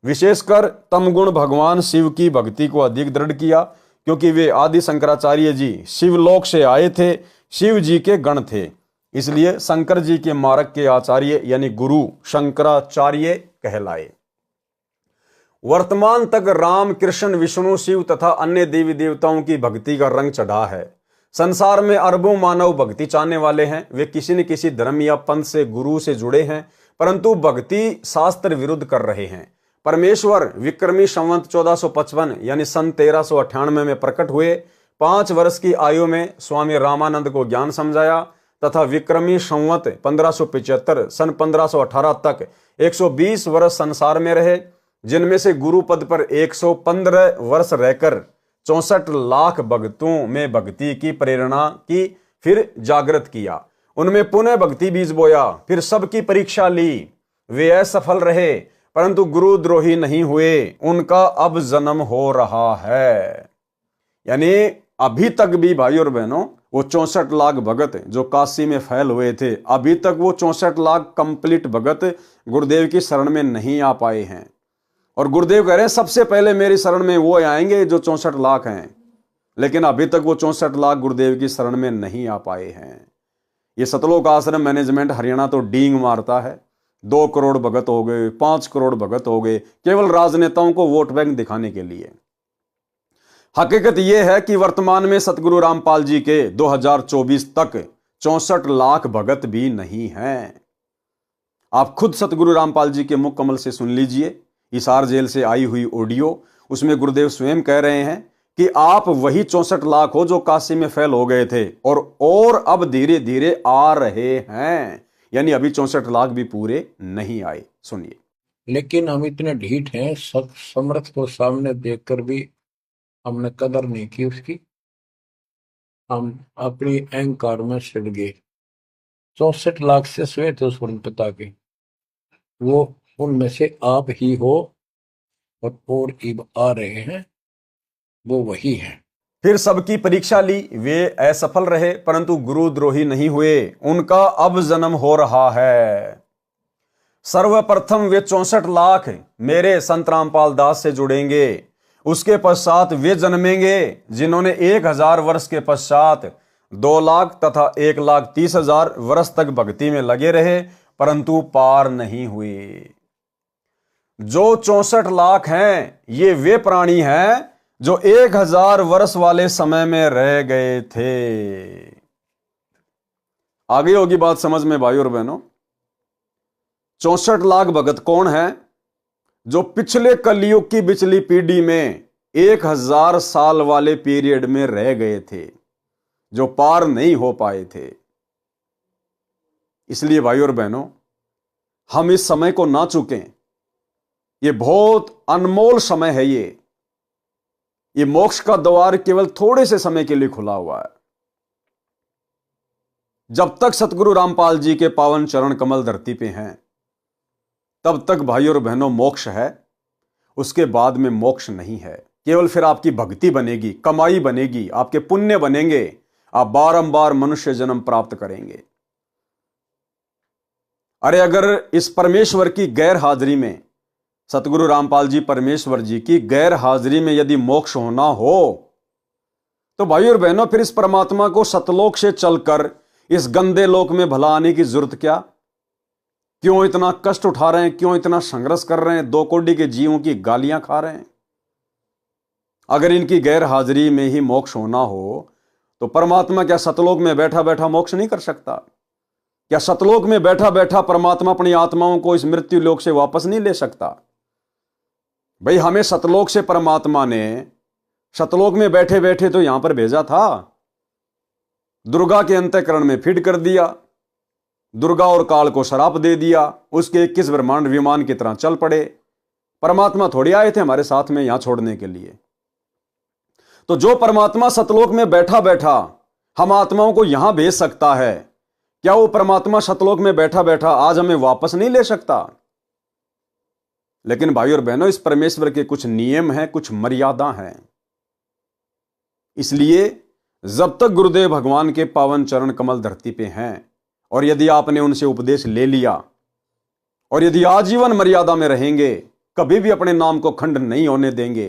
विशेषकर तमगुण भगवान शिव की भक्ति को अधिक दृढ़ किया, क्योंकि वे आदि शंकराचार्य जी शिवलोक से आए थे, शिव जी के गण थे। इसलिए शंकर जी के मार्ग के आचार्य यानी गुरु शंकराचार्य कहलाए। वर्तमान तक राम, कृष्ण, विष्णु, शिव तथा अन्य देवी देवताओं की भक्ति का रंग चढ़ा है। संसार में अरबों मानव भक्ति चाहने वाले हैं। वे किसी न किसी धर्म या पंथ से, गुरु से जुड़े हैं, परंतु भक्ति शास्त्र विरुद्ध कर रहे हैं। परमेश्वर विक्रमी संवत 1455 यानी सन 1398 में प्रकट हुए। 5 वर्ष की आयु में स्वामी रामानंद को ज्ञान समझाया तथा विक्रमी संवत 1575 सन 1518 तक 120 वर्ष संसार में रहे, जिनमें से गुरु पद पर 115 वर्ष रहकर 64 लाख भक्तों में भक्ति की प्रेरणा की, फिर जागृत किया। उनमें पुनः भक्ति बीज बोया, फिर सबकी परीक्षा ली। वे असफल रहे, परंतु गुरुद्रोही नहीं हुए। उनका अब जन्म हो रहा है। यानी अभी तक भी भाई और बहनों, वो 64 लाख भगत जो काशी में फैल हुए थे, अभी तक वो 64 लाख कंप्लीट भगत गुरुदेव की शरण में नहीं आ पाए हैं। और गुरुदेव कह रहे हैं सबसे पहले मेरी शरण में वो आएंगे जो 64 लाख हैं, लेकिन अभी तक वो 64 लाख गुरुदेव की शरण में नहीं आ पाए हैं। ये सतलोक आश्रम मैनेजमेंट हरियाणा तो डींग मारता है। 2 करोड़ भगत हो गए, 5 करोड़ भगत हो गए, केवल राजनेताओं को वोट बैंक दिखाने के लिए। हकीकत यह है कि वर्तमान में सतगुरु रामपाल जी के 2024 तक 64 लाख भगत भी नहीं हैं। आप खुद सतगुरु रामपाल जी के मुख कमल से सुन लीजिए, हिसार जेल से आई हुई ऑडियो। उसमें गुरुदेव स्वयं कह रहे हैं कि आप वही 64 लाख हो जो काशी में फैल हो गए थे और अब धीरे धीरे आ रहे हैं। यानी अभी 64 लाख भी पूरे नहीं आए। सुनिए। लेकिन हम इतने ढीठ हैं, समर्थ को सामने देखकर भी हमने कदर नहीं की उसकी। हम अपनी अहंकार में सिड़ गए। 64 लाख से श्वेत उस पिता के, वो उनमें से आप ही हो और इब आ रहे हैं, वो वही है। फिर सबकी परीक्षा ली, वे असफल रहे, परंतु गुरुद्रोही नहीं हुए। उनका अब जन्म हो रहा है। सर्वप्रथम वे 64 लाख मेरे संत रामपाल दास से जुड़ेंगे। उसके पश्चात वे जन्मेंगे जिन्होंने 1000 वर्ष के पश्चात 2 लाख तथा 1,30,000 वर्ष तक भक्ति में लगे रहे, परंतु पार नहीं हुए। जो 64 लाख हैं, ये वे प्राणी हैं जो 1000 वर्ष वाले समय में रह गए थे। आ गई होगी बात समझ में भाई और बहनों। 64 लाख भगत कौन है? जो पिछले कलयुग की पिछली पीढ़ी में 1000 साल वाले पीरियड में रह गए थे, जो पार नहीं हो पाए थे। इसलिए भाई और बहनों, हम इस समय को ना चूकें। ये बहुत अनमोल समय है। ये मोक्ष का द्वार केवल थोड़े से समय के लिए खुला हुआ है। जब तक सतगुरु रामपाल जी के पावन चरण कमल धरती पे हैं, तब तक भाई और बहनों मोक्ष है। उसके बाद में मोक्ष नहीं है। केवल फिर आपकी भक्ति बनेगी, कमाई बनेगी, आपके पुण्य बनेंगे, आप बारंबार मनुष्य जन्म प्राप्त करेंगे। अरे अगर इस परमेश्वर की गैर हाजिरी में, सतगुरु रामपाल जी परमेश्वर जी की गैर हाजिरी में यदि मोक्ष होना हो, तो भाई और बहनों फिर इस परमात्मा को सतलोक से चलकर इस गंदे लोक में भला आने की जरूरत क्या? क्यों इतना कष्ट उठा रहे हैं? क्यों इतना संघर्ष कर रहे हैं? 2 कोटि के जीवों की गालियां खा रहे हैं। अगर इनकी गैर हाजिरी में ही मोक्ष होना हो, तो परमात्मा क्या सतलोक में बैठा बैठा मोक्ष नहीं कर सकता? क्या सतलोक में बैठा बैठा परमात्मा अपनी आत्माओं को इस मृत्यु लोक से वापस नहीं ले सकता? भाई हमें सतलोक से परमात्मा ने सतलोक में बैठे बैठे तो यहां पर भेजा था। दुर्गा के अंतःकरण में फीड कर दिया, दुर्गा और काल को श्राप दे दिया, उसके 21 ब्रह्मांड विमान की तरह चल पड़े। परमात्मा थोड़ी आए थे हमारे साथ में यहां छोड़ने के लिए। तो जो परमात्मा सतलोक में बैठा बैठा हम आत्माओं को यहां भेज सकता है, क्या वो परमात्मा सतलोक में बैठा बैठा आज हमें वापस नहीं ले सकता? लेकिन भाई और बहनों, इस परमेश्वर के कुछ नियम हैं, कुछ मर्यादा हैं। इसलिए जब तक गुरुदेव भगवान के पावन चरण कमल धरती पे हैं, और यदि आपने उनसे उपदेश ले लिया, और यदि आजीवन मर्यादा में रहेंगे, कभी भी अपने नाम को खंड नहीं होने देंगे,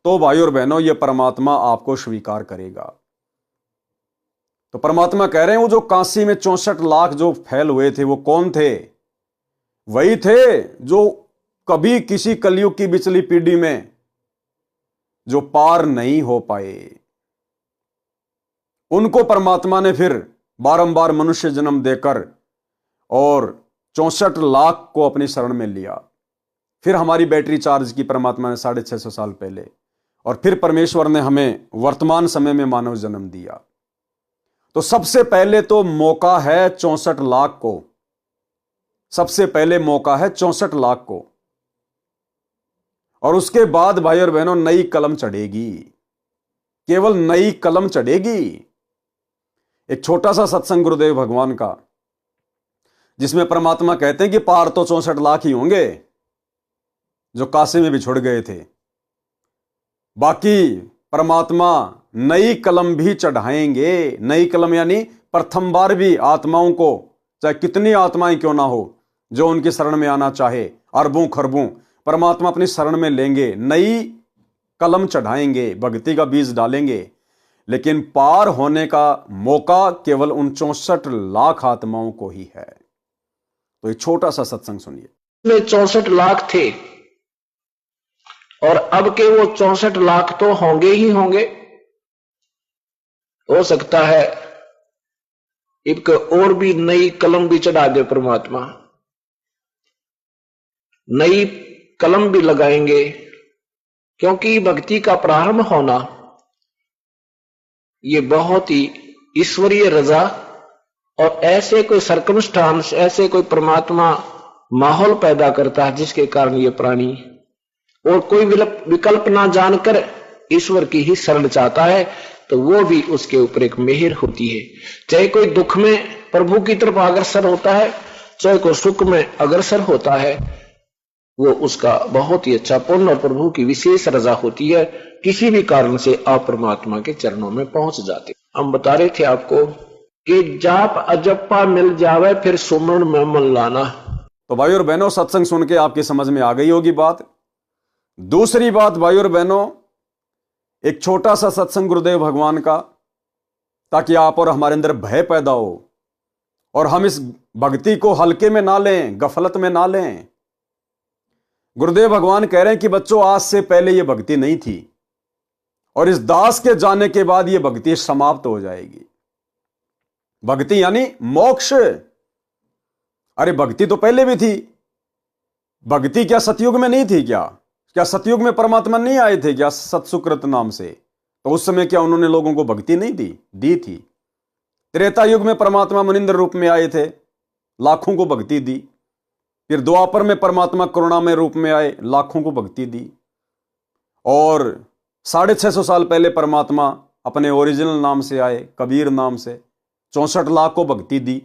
तो भाई और बहनों ये परमात्मा आपको स्वीकार करेगा। तो परमात्मा कह रहे हैं, वो जो काशी में 64 लाख जो फैल हुए थे, वो कौन थे? वही थे जो कभी किसी कलयुग की पिछली पीढ़ी में जो पार नहीं हो पाए। उनको परमात्मा ने फिर बारंबार मनुष्य जन्म देकर और 64 लाख को अपनी शरण में लिया। फिर हमारी बैटरी चार्ज की परमात्मा ने 650 साल पहले, और फिर परमेश्वर ने हमें वर्तमान समय में मानव जन्म दिया। तो सबसे पहले तो मौका है 64 लाख को, सबसे पहले मौका है 64 लाख को। और उसके बाद भाई और बहनों नई कलम चढ़ेगी, केवल नई कलम चढ़ेगी। एक छोटा सा सत्संग गुरुदेव भगवान का, जिसमें परमात्मा कहते हैं कि पार तो 64 लाख ही होंगे जो काशी में बिछुड़ गए थे। बाकी परमात्मा नई कलम भी चढ़ाएंगे। नई कलम यानी प्रथम बार भी आत्माओं को, चाहे कितनी आत्माएं क्यों ना हो, जो उनकी शरण में आना चाहे, अरबों खरबों परमात्मा अपनी शरण में लेंगे, नई कलम चढ़ाएंगे, भक्ति का बीज डालेंगे। लेकिन पार होने का मौका केवल उन 64 लाख आत्माओं को ही है। तो एक छोटा सा सत्संग सुनिए। में 64 लाख थे, और अब के वो 64 लाख तो होंगे ही होंगे। हो सकता है एक और भी नई कलम भी चढ़ा दे परमात्मा, नई कलम भी लगाएंगे। क्योंकि भक्ति का प्रारंभ होना ये बहुत ही ईश्वरीय रजा, और ऐसे कोई सर्कमस्टांस, ऐसे कोई परमात्मा माहौल पैदा करता है जिसके कारण ये प्राणी और कोई विकल्प ना जानकर ईश्वर की ही शरण चाहता है, तो वो भी उसके ऊपर एक मेहर होती है। चाहे कोई दुख में प्रभु की तरफ अग्रसर होता है, चाहे कोई सुख में अग्रसर होता है, वो उसका बहुत ही अच्छा पुण्य और प्रभु की विशेष रजा होती है। किसी भी कारण से आप परमात्मा के चरणों में पहुंच जाते। हम बता रहे थे आपको कि जाप अजप्पा मिल जावे, फिर सुमरण में मन लाना। तो भाई और बहनों, सत्संग सुन के आपकी समझ में आ गई होगी बात। दूसरी बात भाई और बहनों, एक छोटा सा सत्संग गुरुदेव भगवान का, ताकि आप और हमारे अंदर भय पैदा हो और हम इस भक्ति को हल्के में ना लें, गफलत में ना लें। गुरुदेव भगवान कह रहे हैं कि बच्चों, आज से पहले यह भक्ति नहीं थी, और इस दास के जाने के बाद यह भक्ति समाप्त हो जाएगी। भक्ति यानी मोक्ष। अरे भक्ति तो पहले भी थी। भक्ति क्या सतयुग में नहीं थी क्या? क्या सतयुग में परमात्मा नहीं आए थे क्या सत्सुकृत नाम से? तो उस समय क्या उन्होंने लोगों को भक्ति नहीं दी थी। त्रेता युग में परमात्मा मनिंद्र रूप में आए थे, लाखों को भक्ति दी। फिर द्वापर में परमात्मा करुणामय रूप में आए, लाखों को भक्ति दी। और 650 साल पहले परमात्मा अपने ओरिजिनल नाम से आए, कबीर नाम से, 64 लाख को भक्ति दी।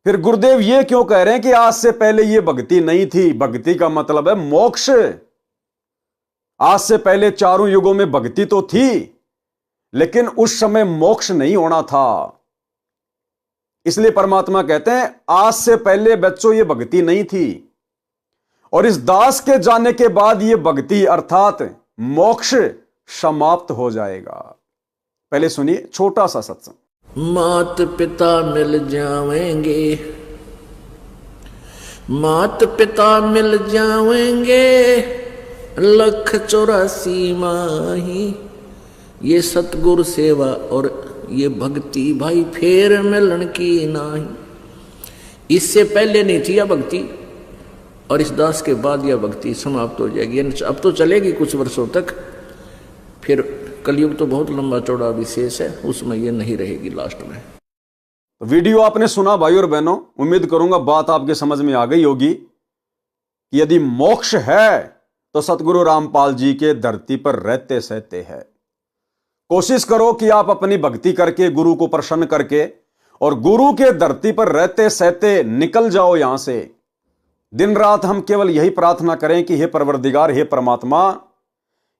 फिर गुरुदेव ये क्यों कह रहे हैं कि आज से पहले ये भक्ति नहीं थी? भक्ति का मतलब है मोक्ष। आज से पहले चारों युगों में भक्ति तो थी, लेकिन उस समय मोक्ष नहीं होना था। इसलिए परमात्मा कहते हैं आज से पहले बच्चों ये भक्ति नहीं थी, और इस दास के जाने के बाद ये भक्ति अर्थात मोक्ष समाप्त हो जाएगा। पहले सुनिए छोटा सा सत्संग। मात पिता मिल जाएंगे, मात पिता मिल जाएंगे, 184 माही, ये सतगुरु सेवा और ये भक्ति भाई फेर मिलन की नाही। इससे पहले नहीं थी यह भक्ति, और इस दास के बाद यह भक्ति समाप्त हो जाएगी। अब तो चलेगी कुछ वर्षों तक, फिर कलयुग तो बहुत लंबा चौड़ा विशेष है, उसमें ये नहीं रहेगी लास्ट में। वीडियो आपने सुना भाई और बहनों, उम्मीद करूंगा बात आपके समझ में आ गई होगी कि यदि मोक्ष है तो सतगुरु रामपाल जी के धरती पर रहते सहते हैं। कोशिश करो कि आप अपनी भक्ति करके, गुरु को प्रसन्न करके, और गुरु के धरती पर रहते सहते निकल जाओ यहां से। दिन रात हम केवल यही प्रार्थना करें कि हे परवरदिगार, हे परमात्मा,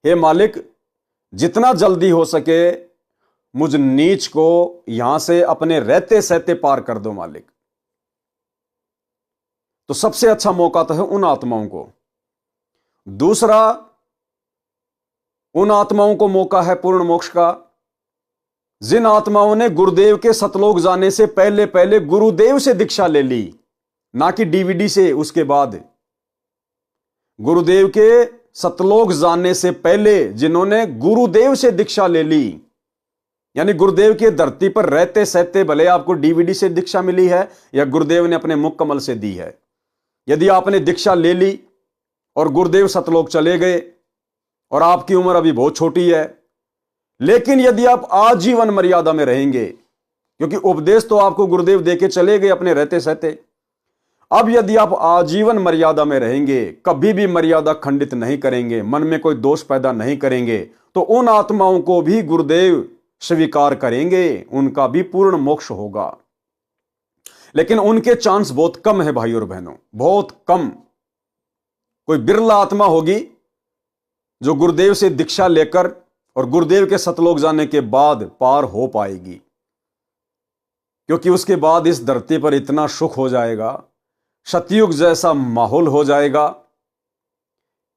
हे मालिक, जितना जल्दी हो सके मुझ नीच को यहां से अपने रहते सहते पार कर दो मालिक। तो सबसे अच्छा मौका तो है उन आत्माओं को। दूसरा, उन आत्माओं को मौका है पूर्ण मोक्ष का जिन आत्माओं ने गुरुदेव के सतलोक जाने से पहले पहले गुरुदेव से दीक्षा ले ली, ना कि डीवीडी से। उसके बाद गुरुदेव के सतलोक जाने से पहले जिन्होंने गुरुदेव से दीक्षा ले ली, यानी गुरुदेव की धरती पर रहते सहते, भले आपको डीवीडी से दीक्षा मिली है या गुरुदेव ने अपने मुख कमल से दी है, यदि आपने दीक्षा ले ली और गुरुदेव सतलोक चले गए और आपकी उम्र अभी बहुत छोटी है, लेकिन यदि आप आजीवन मर्यादा में रहेंगे, क्योंकि उपदेश तो आपको गुरुदेव देके चले गए अपने रहते सहते, अब यदि आप आजीवन मर्यादा में रहेंगे, कभी भी मर्यादा खंडित नहीं करेंगे, मन में कोई दोष पैदा नहीं करेंगे, तो उन आत्माओं को भी गुरुदेव स्वीकार करेंगे, उनका भी पूर्ण मोक्ष होगा। लेकिन उनके चांस बहुत कम है भाई और बहनों, बहुत कम। कोई बिरला आत्मा होगी जो गुरुदेव से दीक्षा लेकर और गुरुदेव के सतलोक जाने के बाद पार हो पाएगी, क्योंकि उसके बाद इस धरती पर इतना सुख हो जाएगा, सतयुग जैसा माहौल हो जाएगा।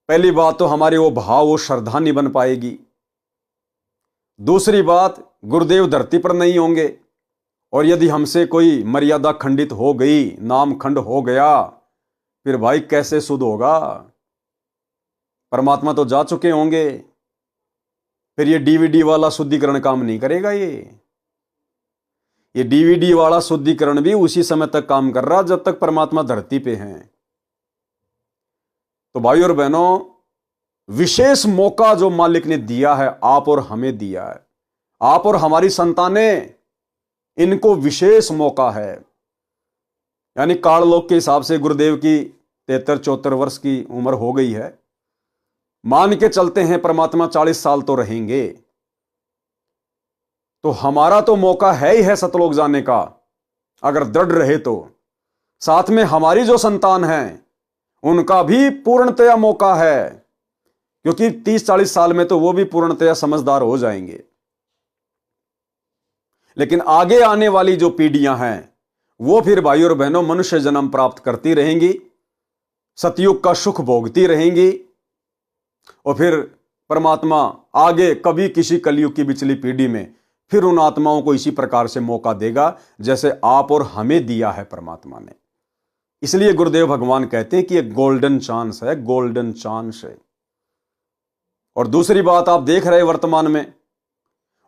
पहली बात तो हमारे वो भाव, वो श्रद्धा नहीं बन पाएगी। दूसरी बात, गुरुदेव धरती पर नहीं होंगे, और यदि हमसे कोई मर्यादा खंडित हो गई, नाम खंड हो गया, फिर भाई कैसे शुद्ध होगा? परमात्मा तो जा चुके होंगे, फिर ये डीवीडी वाला शुद्धिकरण काम नहीं करेगा। ये डीवीडी वाला शुद्धिकरण भी उसी समय तक काम कर रहा जब तक परमात्मा धरती पे हैं। तो भाई और बहनों, विशेष मौका जो मालिक ने दिया है, आप और हमें दिया है, आप और हमारी संतानें, इनको विशेष मौका है। यानी काललोक के हिसाब से गुरुदेव की 73-74 वर्ष की उम्र हो गई है, मान के चलते हैं परमात्मा 40 साल तो रहेंगे, तो हमारा तो मौका है ही है सतलोक जाने का, अगर दृढ़ रहे तो। साथ में हमारी जो संतान है उनका भी पूर्णतया मौका है, क्योंकि 30-40 साल में तो वो भी पूर्णतया समझदार हो जाएंगे। लेकिन आगे आने वाली जो पीढ़ियां हैं वो फिर भाई और बहनों मनुष्य जन्म प्राप्त करती रहेंगी, सतयुग का सुख भोगती रहेंगी, और फिर परमात्मा आगे कभी किसी कलयुग की पिछली पीढ़ी में फिर उन आत्माओं को इसी प्रकार से मौका देगा जैसे आप और हमें दिया है परमात्मा ने। इसलिए गुरुदेव भगवान कहते हैं कि एक गोल्डन चांस है, गोल्डन चांस है। और दूसरी बात आप देख रहे वर्तमान में,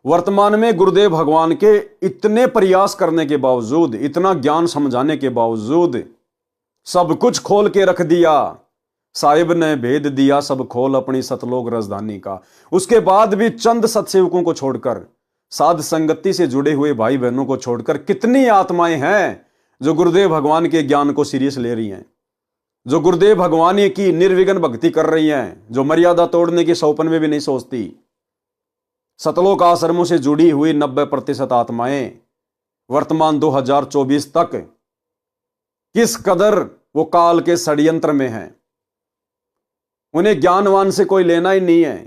वर्तमान में गुरुदेव भगवान के इतने प्रयास करने के बावजूद, इतना ज्ञान समझाने के बावजूद, सब कुछ खोल के रख दिया। साहिब ने भेद दिया सब खोल अपनी सतलोक राजधानी का। उसके बाद भी चंद सत्सेवकों को छोड़कर, साध संगति से जुड़े हुए भाई बहनों को छोड़कर कितनी आत्माएं हैं जो गुरुदेव भगवान के ज्ञान को सीरियस ले रही हैं, जो गुरुदेव भगवान की निर्विघ्न भक्ति कर रही हैं, जो मर्यादा तोड़ने की सौपन में भी नहीं सोचती। सतलोक आश्रमों से जुड़ी हुई 90% आत्माएं वर्तमान 2024 तक किस कदर वो काल के षड्यंत्र में हैं। उन्हें ज्ञानवान से कोई लेना ही नहीं है।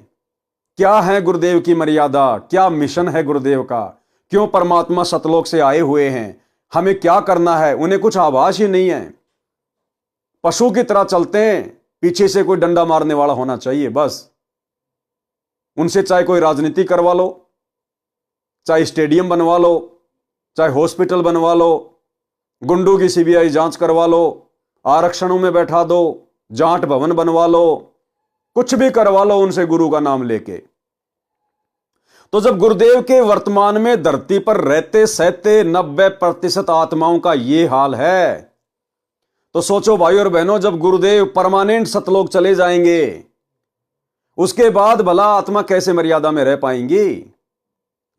क्या है गुरुदेव की मर्यादा, क्या मिशन है गुरुदेव का, क्यों परमात्मा सतलोक से आए हुए हैं, हमें क्या करना है, उन्हें कुछ आभास ही नहीं है। पशु की तरह चलते हैं, पीछे से कोई डंडा मारने वाला होना चाहिए बस। उनसे चाहे कोई राजनीति करवा लो, चाहे स्टेडियम बनवा लो, चाहे हॉस्पिटल बनवा लो, गुंडों की सीबीआई जांच करवा लो, आरक्षणों में बैठा दो, जाट भवन बनवा लो, कुछ भी करवा लो उनसे गुरु का नाम लेके। तो जब गुरुदेव के वर्तमान में धरती पर रहते सहते 90% आत्माओं का यह हाल है, तो सोचो भाई और बहनों, जब गुरुदेव परमानेंट सतलोक चले जाएंगे, उसके बाद भला आत्मा कैसे मर्यादा में रह पाएंगी।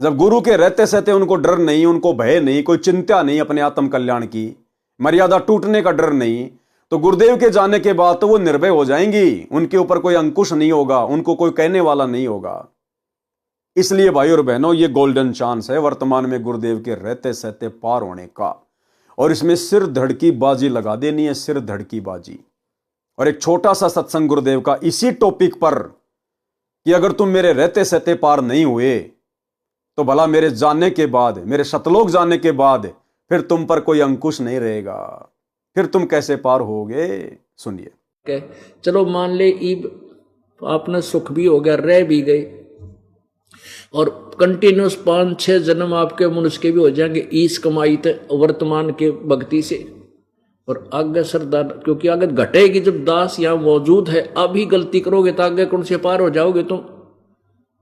जब गुरु के रहते सहते उनको डर नहीं, उनको भय नहीं, कोई चिंता नहीं अपने आत्म कल्याण की, मर्यादा टूटने का डर नहीं, तो गुरुदेव के जाने के बाद तो वो निर्भय हो जाएंगी। उनके ऊपर कोई अंकुश नहीं होगा, उनको कोई कहने वाला नहीं होगा। इसलिए भाई और बहनों, ये गोल्डन चांस है वर्तमान में गुरुदेव के रहते सहते पार होने का, और इसमें सिर धड़की बाजी लगा देनी है, सिर धड़की बाजी। और एक छोटा सा सत्संग गुरुदेव का इसी टॉपिक पर कि अगर तुम मेरे रहते सहते पार नहीं हुए तो भला मेरे जानने के बाद, मेरे सतलोक जाने के बाद फिर तुम पर कोई अंकुश नहीं रहेगा, फिर तुम कैसे पार होगे। सुनिए। चलो मान ले ईब आपने सुख भी हो गया, रह भी गए, और कंटिन्यूस 5-6 जन्म आपके मनुष्य के भी हो जाएंगे ईस कमाई तक वर्तमान के भक्ति से। और आगे सरदार, क्योंकि आगे घटेगी जब दास यहां मौजूद है, अभी गलती करोगे तो आगे कौन से पार हो जाओगे तुम।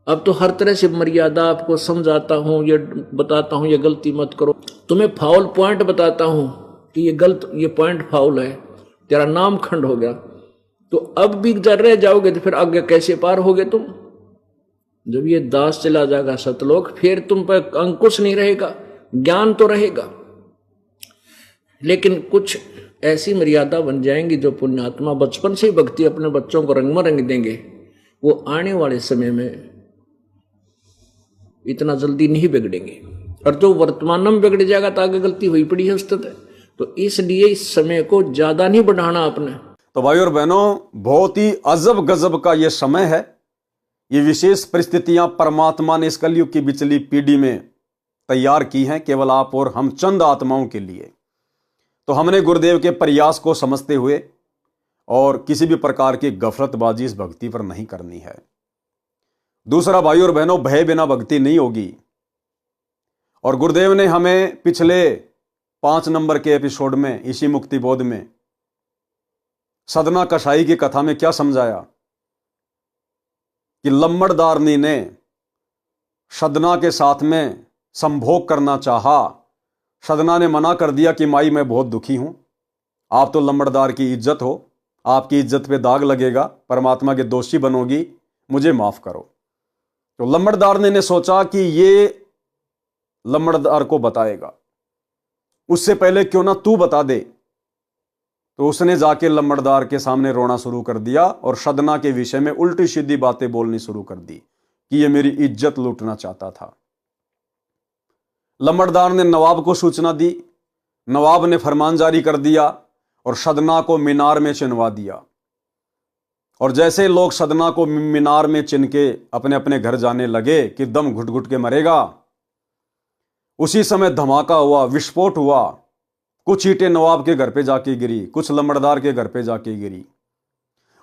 अब तो हर तरह से मर्यादा आपको समझाता हूं, ये बताता हूं ये गलती मत करो, तुम्हें फाउल पॉइंट बताता हूं कि ये गलत, ये पॉइंट फाउल है, तेरा नाम खंड हो गया। तो अब भी जर रह जाओगे तो फिर आगे कैसे पार होगे तुम। जब ये दास चला जाएगा सतलोक, फिर तुम पर अंकुश नहीं रहेगा, ज्ञान तो रहेगा, लेकिन कुछ ऐसी मर्यादा बन जाएंगी जो पुण्यात्मा बचपन से ही भक्ति अपने बच्चों को रंग में रंग देंगे, वो आने वाले समय में इतना जल्दी नहीं बिगड़ेंगे। और जो वर्तमान में बिगड़ जाएगा तो आगे गलती हुई पड़ी है उस तक। तो इसलिए इस समय को ज्यादा नहीं बढ़ाना आपने। तो भाई और बहनों, बहुत ही अजब गजब का यह समय है। ये विशेष परिस्थितियां परमात्मा ने इस कलयुग की बिचली पीढ़ी में तैयार की हैं, केवल आप और हम चंद आत्माओं के लिए। तो हमने गुरुदेव के प्रयास को समझते हुए और किसी भी प्रकार की गफलतबाजी इस भक्ति पर नहीं करनी है। दूसरा भाई और बहनों, भय बिना भक्ति नहीं होगी। और गुरुदेव ने हमें पिछले 5 नंबर के एपिसोड में, इसी मुक्ति बोध में, सदना कसाई की कथा में क्या समझाया कि लम्बड़दारनी ने सदना के साथ में संभोग करना चाहा। सदना ने मना कर दिया कि माई मैं बहुत दुखी हूं, आप तो लम्बड़दार की इज्जत हो, आपकी इज्जत पे दाग लगेगा, परमात्मा के दोषी बनोगी, मुझे माफ करो। तो लम्बड़दार ने सोचा कि ये लम्बड़दार को बताएगा, उससे पहले क्यों ना तू बता दे। तो उसने जाके लम्बड़दार के सामने रोना शुरू कर दिया और सदना के विषय में उल्टी सीधी बातें बोलनी शुरू कर दी कि ये मेरी इज्जत लूटना चाहता था। लम्बड़दार ने नवाब को सूचना दी, नवाब ने फरमान जारी कर दिया और सदना को मीनार में चिनवा दिया। और जैसे लोग सदना को मीनार में चिन के अपने अपने घर जाने लगे कि दम घुट घुट के मरेगा, उसी समय धमाका हुआ, विस्फोट हुआ। कुछ ईंटें नवाब के घर पे जाके गिरी, कुछ लम्बड़दार के घर पे जाके गिरी,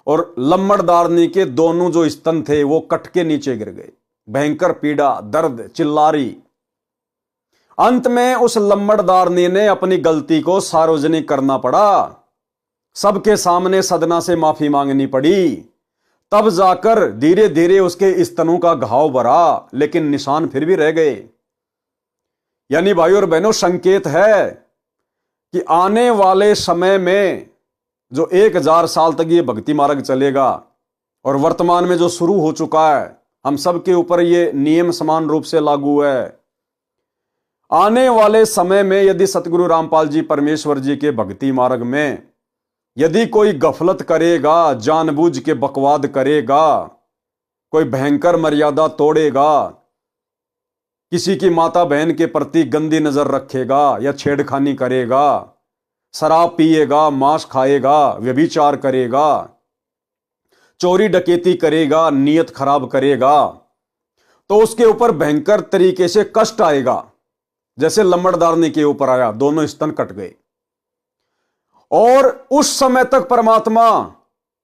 और लम्बड़दारनी के दोनों जो स्तन थे वो कट के नीचे गिर गए। भयंकर पीड़ा, दर्द, चिल्लारी। अंत में उस लम्बड़दारनी ने अपनी गलती को सार्वजनिक करना पड़ा, सबके सामने सदना से माफी मांगनी पड़ी। तब जाकर धीरे धीरे उसके स्तनों का घाव भरा, लेकिन निशान फिर भी रह गए। यानी भाइयों और बहनों, संकेत है कि आने वाले समय में जो 1000 साल तक ये भक्ति मार्ग चलेगा और वर्तमान में जो शुरू हो चुका है, हम सबके ऊपर ये नियम समान रूप से लागू है। आने वाले समय में यदि सतगुरु रामपाल जी परमेश्वर जी के भक्ति मार्ग में यदि कोई गफलत करेगा, जानबूझ के बकवाद करेगा, कोई भयंकर मर्यादा तोड़ेगा, किसी की माता बहन के प्रति गंदी नजर रखेगा या छेड़खानी करेगा, शराब पिएगा, मांस खाएगा, व्यभिचार करेगा, चोरी डकैती करेगा, नियत खराब करेगा, तो उसके ऊपर भयंकर तरीके से कष्ट आएगा, जैसे लम्बड़दारनी के ऊपर आया, दोनों स्तन कट गए। और उस समय तक परमात्मा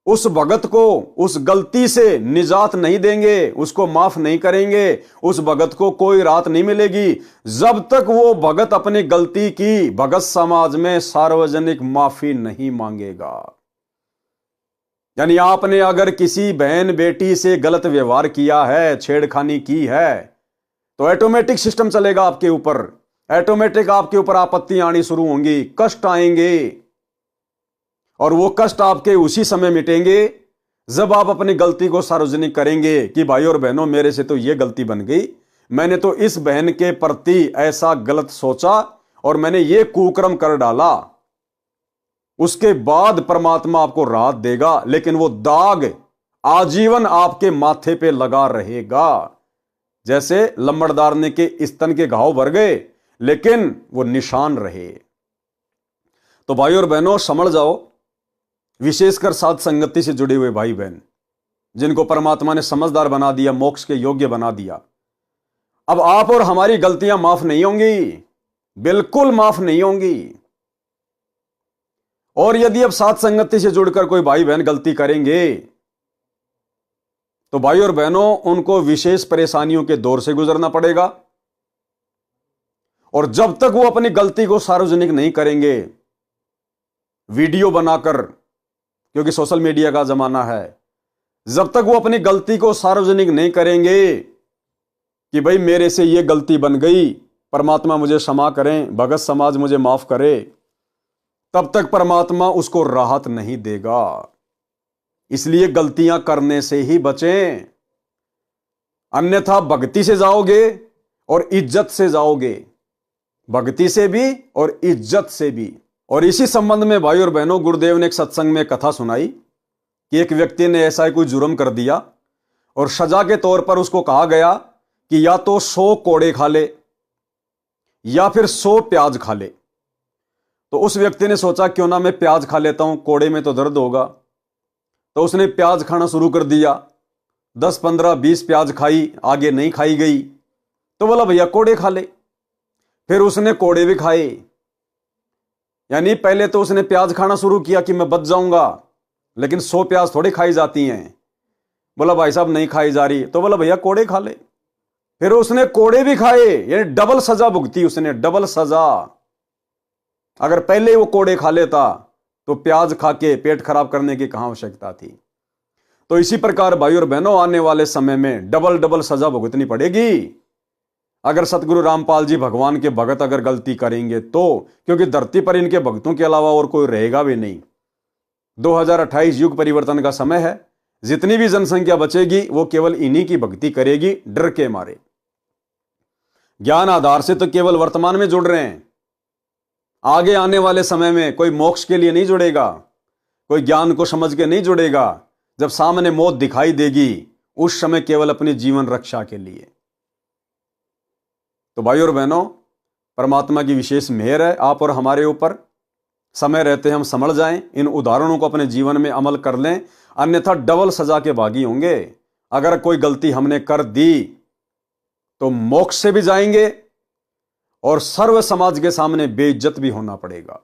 उस भगत को उस गलती से निजात नहीं देंगे, उसको माफ नहीं करेंगे, उस भगत को कोई राहत नहीं मिलेगी जब तक वो भगत अपनी गलती की भगत समाज में सार्वजनिक माफी नहीं मांगेगा। यानी आपने अगर किसी बहन बेटी से गलत व्यवहार किया है, छेड़खानी की है, तो ऑटोमेटिक सिस्टम चलेगा आपके ऊपर, ऑटोमेटिक आपके ऊपर आपत्तियां आनी शुरू होंगी, कष्ट आएंगे। और वो कष्ट आपके उसी समय मिटेंगे जब आप अपनी गलती को सार्वजनिक करेंगे कि भाई और बहनों, मेरे से तो ये गलती बन गई, मैंने तो इस बहन के प्रति ऐसा गलत सोचा और मैंने ये कुकर्म कर डाला। उसके बाद परमात्मा आपको राहत देगा, लेकिन वो दाग आजीवन आपके माथे पे लगा रहेगा। जैसे लम्बड़दारने के स्तन के घाव भर गए, लेकिन वो निशान रहे। तो भाई और बहनों, समझ जाओ, विशेषकर साध संगति से जुड़े हुए भाई बहन जिनको परमात्मा ने समझदार बना दिया, मोक्ष के योग्य बना दिया, अब आप और हमारी गलतियां माफ नहीं होंगी, बिल्कुल माफ नहीं होंगी। और यदि अब साध संगति से जुड़कर कोई भाई बहन गलती करेंगे तो भाई और बहनों, उनको विशेष परेशानियों के दौर से गुजरना पड़ेगा। और जब तक वो अपनी गलती को सार्वजनिक नहीं करेंगे, वीडियो बनाकर, क्योंकि सोशल मीडिया का जमाना है, जब तक वो अपनी गलती को सार्वजनिक नहीं करेंगे कि भाई मेरे से ये गलती बन गई, परमात्मा मुझे क्षमा करें, भगत समाज मुझे माफ करे, तब तक परमात्मा उसको राहत नहीं देगा। इसलिए गलतियां करने से ही बचें, अन्यथा भक्ति से जाओगे और इज्जत से जाओगे, भक्ति से भी और इज्जत से भी। और इसी संबंध में भाई और बहनों, गुरुदेव ने एक सत्संग में कथा सुनाई कि एक व्यक्ति ने ऐसा ही कोई जुर्म कर दिया और सजा के तौर पर उसको कहा गया कि या तो 100 कोड़े खा ले या फिर 100 प्याज खा ले। तो उस व्यक्ति ने सोचा क्यों ना मैं प्याज खा लेता हूं, कोड़े में तो दर्द होगा। तो उसने प्याज खाना शुरू कर दिया, 10, 15, 20 प्याज खाई, आगे नहीं खाई गई। तो बोला भैया कोड़े खा ले। फिर उसने कोड़े भी खाए। यानी पहले तो उसने प्याज खाना शुरू किया कि मैं बच जाऊंगा, लेकिन 100 प्याज थोड़ी खाई जाती हैं। बोला भाई साहब नहीं खाई जा रही। तो बोला भैया कोड़े खा ले। फिर उसने कोड़े भी खाए, यानी डबल सजा भुगती उसने, डबल सजा। अगर पहले वो कोड़े खा लेता तो प्याज खा के पेट खराब करने की कहां आवश्यकता थी। तो इसी प्रकार भाई और बहनों, आने वाले समय में डबल डबल सजा भुगतनी पड़ेगी अगर सतगुरु रामपाल जी भगवान के भगत अगर गलती करेंगे तो, क्योंकि धरती पर इनके भक्तों के अलावा और कोई रहेगा भी नहीं। 2028 युग परिवर्तन का समय है, जितनी भी जनसंख्या बचेगी वो केवल इन्हीं की भक्ति करेगी, डर के मारे। ज्ञान आधार से तो केवल वर्तमान में जुड़ रहे हैं, आगे आने वाले समय में कोई मोक्ष के लिए नहीं जुड़ेगा, कोई ज्ञान को समझ के नहीं जुड़ेगा। जब सामने मौत दिखाई देगी उस समय केवल अपनी जीवन रक्षा के लिए। तो भाई और बहनों, परमात्मा की विशेष मेहर है आप और हमारे ऊपर। समय रहते हम समझ जाएं, इन उदाहरणों को अपने जीवन में अमल कर लें, अन्यथा डबल सजा के भागी होंगे। अगर कोई गलती हमने कर दी तो मोक्ष से भी जाएंगे और सर्व समाज के सामने बेइज्जत भी होना पड़ेगा।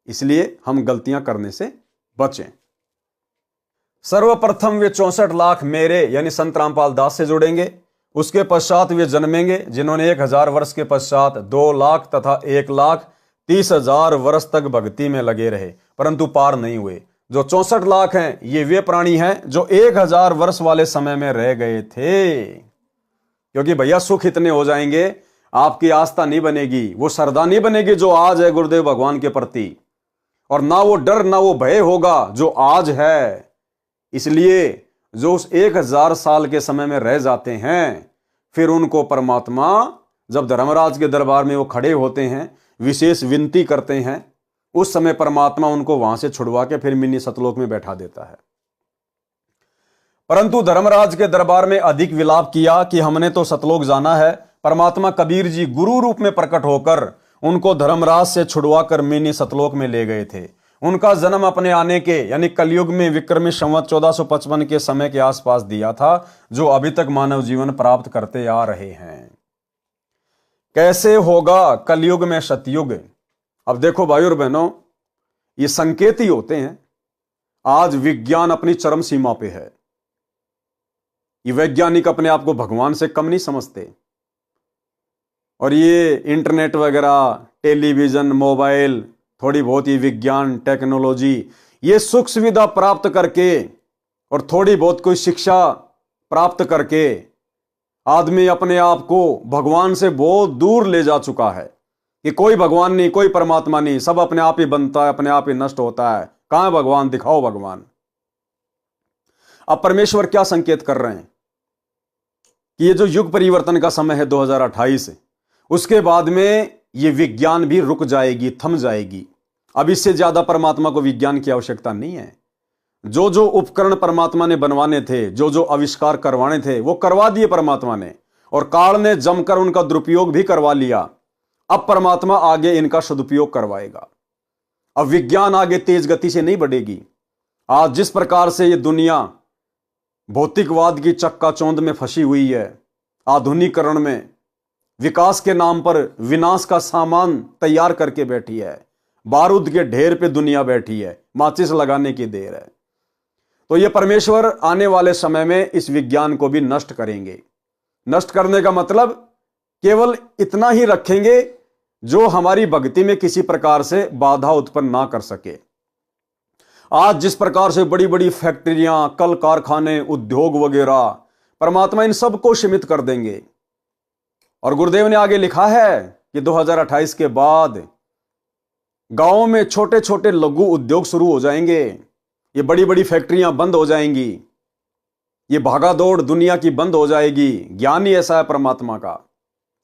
इसलिए हम गलतियां करने से बचें। सर्वप्रथम वे 64 लाख मेरे यानी संत रामपाल दास से जुड़ेंगे। उसके पश्चात वे जन्मेंगे जिन्होंने 1000 वर्ष के पश्चात 2 लाख तथा 1,30,000 वर्ष तक भक्ति में लगे रहे, परंतु पार नहीं हुए। जो 64 लाख हैं ये वे प्राणी हैं जो 1000 वर्ष वाले समय में रह गए थे। क्योंकि भैया सुख इतने हो जाएंगे, आपकी आस्था नहीं बनेगी, वो श्रद्धा नहीं बनेगी जो आज है गुरुदेव भगवान के प्रति, और ना वो डर ना वो भय होगा जो आज है। इसलिए जो उस 1000 साल के समय में रह जाते हैं, फिर उनको परमात्मा जब धर्मराज के दरबार में वो खड़े होते हैं, विशेष विनती करते हैं, उस समय परमात्मा उनको वहां से छुड़वा के फिर मिनी सतलोक में बैठा देता है। परंतु धर्मराज के दरबार में अधिक विलाप किया कि हमने तो सतलोक जाना है। परमात्मा कबीर जी गुरु रूप में प्रकट होकर उनको धर्मराज से छुड़वा कर मिनी सतलोक में ले गए थे। उनका जन्म अपने आने के यानी कलयुग में विक्रमी संवत 1455 के समय के आसपास दिया था, जो अभी तक मानव जीवन प्राप्त करते आ रहे हैं। कैसे होगा कलयुग में सतयुग? अब देखो भाई और बहनों, ये संकेत ही होते हैं। आज विज्ञान अपनी चरम सीमा पे है। ये वैज्ञानिक अपने आप को भगवान से कम नहीं समझते, और ये इंटरनेट वगैरह, टेलीविजन, मोबाइल, थोड़ी बहुत ही विज्ञान टेक्नोलॉजी, ये सुख सुविधा प्राप्त करके और थोड़ी बहुत कोई शिक्षा प्राप्त करके आदमी अपने आप को भगवान से बहुत दूर ले जा चुका है कि कोई भगवान नहीं, कोई परमात्मा नहीं, सब अपने आप ही बनता है, अपने आप ही नष्ट होता है। कहां है भगवान? दिखाओ भगवान। अब परमेश्वर क्या संकेत कर रहे हैं कि ये जो युग परिवर्तन का समय है 2028, उसके बाद में ये विज्ञान भी रुक जाएगी, थम जाएगी। अब इससे ज्यादा परमात्मा को विज्ञान की आवश्यकता नहीं है। जो जो उपकरण परमात्मा ने बनवाने थे, जो जो आविष्कार करवाने थे, वो करवा दिए परमात्मा ने, और काल ने जमकर उनका दुरुपयोग भी करवा लिया। अब परमात्मा आगे इनका सदुपयोग करवाएगा। अब विज्ञान आगे तेज गति से नहीं बढ़ेगी। आज जिस प्रकार से ये दुनिया भौतिकवाद की चक्काचौंध में फंसी हुई है, आधुनिकीकरण में विकास के नाम पर विनाश का सामान तैयार करके बैठी है, बारूद के ढेर पे दुनिया बैठी है, माचिस लगाने की देर है। तो ये परमेश्वर आने वाले समय में इस विज्ञान को भी नष्ट करेंगे। नष्ट करने का मतलब केवल इतना ही रखेंगे जो हमारी भक्ति में किसी प्रकार से बाधा उत्पन्न ना कर सके। आज जिस प्रकार से बड़ी बड़ी फैक्ट्रियां, कल कारखाने, उद्योग वगैरह, परमात्मा इन सबको सीमित कर देंगे। और गुरुदेव ने आगे लिखा है कि 2028 के बाद गांवों में छोटे छोटे लघु उद्योग शुरू हो जाएंगे, ये बड़ी बड़ी फैक्ट्रियां बंद हो जाएंगी, ये भागादौड़ दुनिया की बंद हो जाएगी। ज्ञान ही ऐसा है परमात्मा का।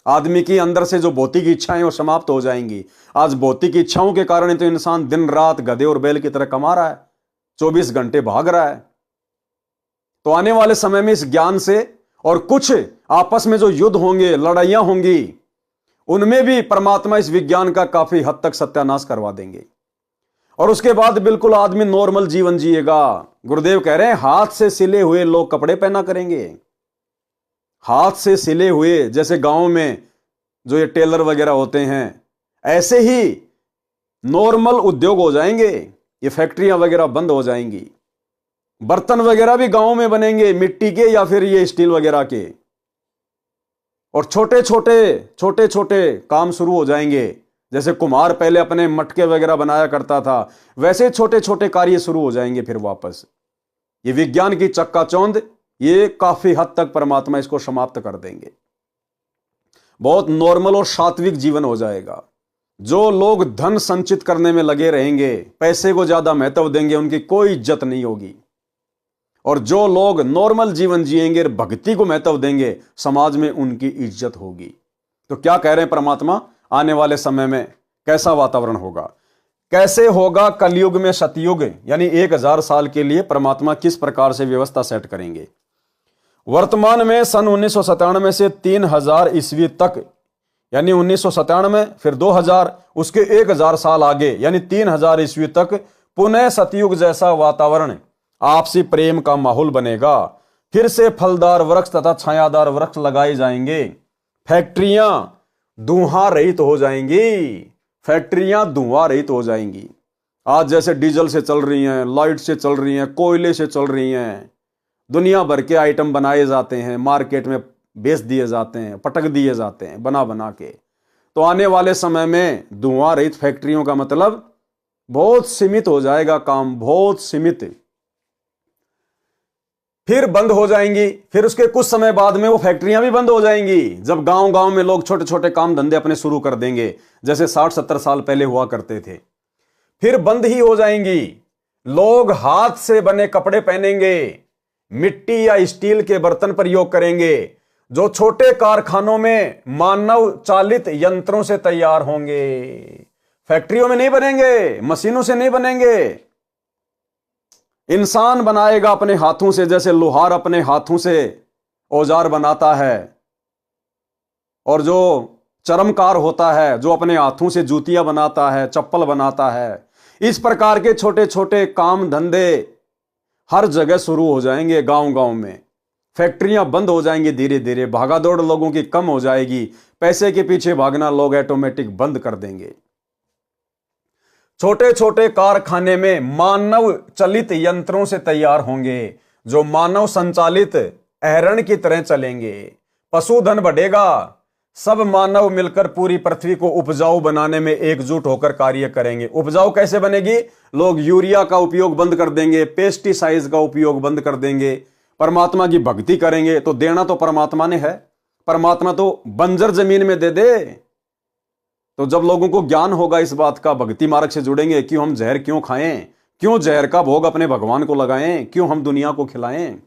आदमी की अंदर से जो भौतिक इच्छाएं वो समाप्त हो जाएंगी। आज भौतिक इच्छाओं के कारण तो इंसान दिन रात गधे और बैल की तरह कमा रहा है, 24 घंटे भाग रहा है। तो आने वाले समय में इस ज्ञान से, और कुछ आपस में जो युद्ध होंगे, लड़ाइयां होंगी, उनमें भी परमात्मा इस विज्ञान का काफी हद तक सत्यानाश करवा देंगे। और उसके बाद बिल्कुल आदमी नॉर्मल जीवन जिएगा। गुरुदेव कह रहे हैं हाथ से सिले हुए लोग कपड़े पहना करेंगे। हाथ से सिले हुए, जैसे गांव में जो ये टेलर वगैरह होते हैं, ऐसे ही नॉर्मल उद्योग हो जाएंगे। ये फैक्ट्रियां वगैरह बंद हो जाएंगी। बर्तन वगैरह भी गांव में बनेंगे, मिट्टी के या फिर ये स्टील वगैरह के। और छोटे छोटे काम शुरू हो जाएंगे। जैसे कुम्हार पहले अपने मटके वगैरह बनाया करता था, वैसे छोटे छोटे कार्य शुरू हो जाएंगे फिर वापस। ये विज्ञान की चक्काचौंध, ये काफी हद तक परमात्मा इसको समाप्त कर देंगे। बहुत नॉर्मल और सात्विक जीवन हो जाएगा। जो लोग धन संचित करने में लगे रहेंगे, पैसे को ज्यादा महत्व देंगे, उनकी कोई इज्जत नहीं होगी। और जो लोग नॉर्मल जीवन जिएंगे, भक्ति को महत्व देंगे, समाज में उनकी इज्जत होगी। तो क्या कह रहे हैं परमात्मा? आने वाले समय में कैसा वातावरण होगा, कैसे होगा कलयुग में सतयुग, यानी 1000 साल के लिए परमात्मा किस प्रकार से व्यवस्था सेट करेंगे। वर्तमान में सन 1997 से 3000 ईस्वी तक, यानी 1997 फिर 2000, उसके 1000 साल आगे यानी 3000 ईस्वी तक पुनः सतयुग जैसा वातावरण, आपसी प्रेम का माहौल बनेगा। फिर से फलदार वृक्ष तथा छायादार वृक्ष लगाए जाएंगे। फैक्ट्रियां धुआं रहित हो जाएंगी। फैक्ट्रियां धुआं रहित हो जाएंगी। आज जैसे डीजल से चल रही हैं, लाइट से चल रही हैं, कोयले से चल रही हैं, दुनिया भर के आइटम बनाए जाते हैं, मार्केट में बेच दिए जाते हैं, पटक दिए जाते हैं बना बना के। तो आने वाले समय में धुआं रहित फैक्ट्रियों का मतलब बहुत सीमित हो जाएगा काम, बहुत सीमित। फिर बंद हो जाएंगी, फिर उसके कुछ समय बाद में वो फैक्ट्रियां भी बंद हो जाएंगी, जब गांव गांव में लोग छोटे छोटे काम धंधे अपने शुरू कर देंगे, जैसे 60-70 साल पहले हुआ करते थे। फिर बंद ही हो जाएंगी। लोग हाथ से बने कपड़े पहनेंगे, मिट्टी या स्टील के बर्तन प्रयोग करेंगे, जो छोटे कारखानों में मानव चालित यंत्रों से तैयार होंगे। फैक्ट्रियों में नहीं बनेंगे, मशीनों से नहीं बनेंगे। इंसान बनाएगा अपने हाथों से, जैसे लोहार अपने हाथों से औजार बनाता है, और जो चर्मकार होता है जो अपने हाथों से जूतियां बनाता है, चप्पल बनाता है। इस प्रकार के छोटे छोटे काम धंधे हर जगह शुरू हो जाएंगे, गांव गांव में। फैक्ट्रियां बंद हो जाएंगी धीरे धीरे, भागादौड़ लोगों की कम हो जाएगी, पैसे के पीछे भागना लोग ऑटोमेटिक बंद कर देंगे। छोटे छोटे कारखाने में मानव चलित यंत्रों से तैयार होंगे, जो मानव संचालित अहरण की तरह चलेंगे। पशुधन बढ़ेगा, सब मानव मिलकर पूरी पृथ्वी को उपजाऊ बनाने में एकजुट होकर कार्य करेंगे। उपजाऊ कैसे बनेगी? लोग यूरिया का उपयोग बंद कर देंगे, पेस्टिसाइड्स का उपयोग बंद कर देंगे, परमात्मा की भक्ति करेंगे। तो देना तो परमात्मा ने है, परमात्मा तो बंजर जमीन में दे दे। तो जब लोगों को ज्ञान होगा इस बात का, भक्ति मार्ग से जुड़ेंगे, क्यों हम जहर क्यों खाएं, क्यों जहर का भोग अपने भगवान को लगाएं, क्यों हम दुनिया को खिलाएं।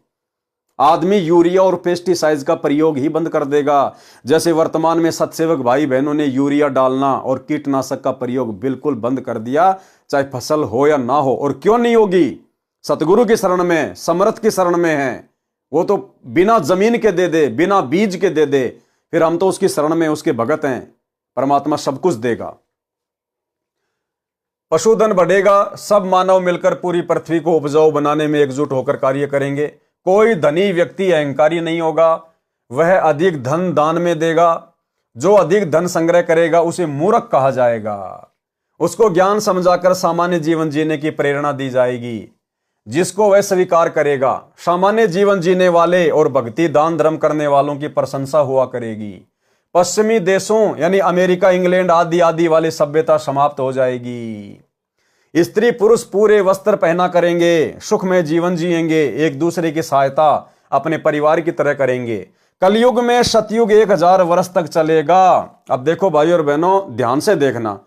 आदमी यूरिया और पेस्टिसाइड्स का प्रयोग ही बंद कर देगा। जैसे वर्तमान में सतसेवक भाई बहनों ने यूरिया डालना और कीटनाशक का प्रयोग बिल्कुल बंद कर दिया, चाहे फसल हो या ना हो। और क्यों नहीं होगी? सतगुरु की शरण में, समर्थ की शरण में है। वो तो बिना जमीन के दे दे, बिना बीज के दे दे, फिर हम तो उसकी शरण में, उसके भगत हैं। परमात्मा सब कुछ देगा। पशुधन बढ़ेगा, सब मानव मिलकर पूरी पृथ्वी को उपजाऊ बनाने में एकजुट होकर कार्य करेंगे। कोई धनी व्यक्ति अहंकारी नहीं होगा, वह अधिक धन दान में देगा। जो अधिक धन संग्रह करेगा उसे मूर्ख कहा जाएगा। उसको ज्ञान समझाकर सामान्य जीवन जीने की प्रेरणा दी जाएगी, जिसको वह स्वीकार करेगा। सामान्य जीवन जीने वाले और भक्ति दान धर्म करने वालों की प्रशंसा हुआ करेगी। पश्चिमी देशों यानी अमेरिका, इंग्लैंड आदि आदि वाली सभ्यता समाप्त हो जाएगी। स्त्री पुरुष पूरे वस्त्र पहना करेंगे, सुख में जीवन जिएंगे, एक दूसरे की सहायता अपने परिवार की तरह करेंगे। कलयुग में सतयुग 1000 वर्ष तक चलेगा। अब देखो भाई और बहनों, ध्यान से देखना,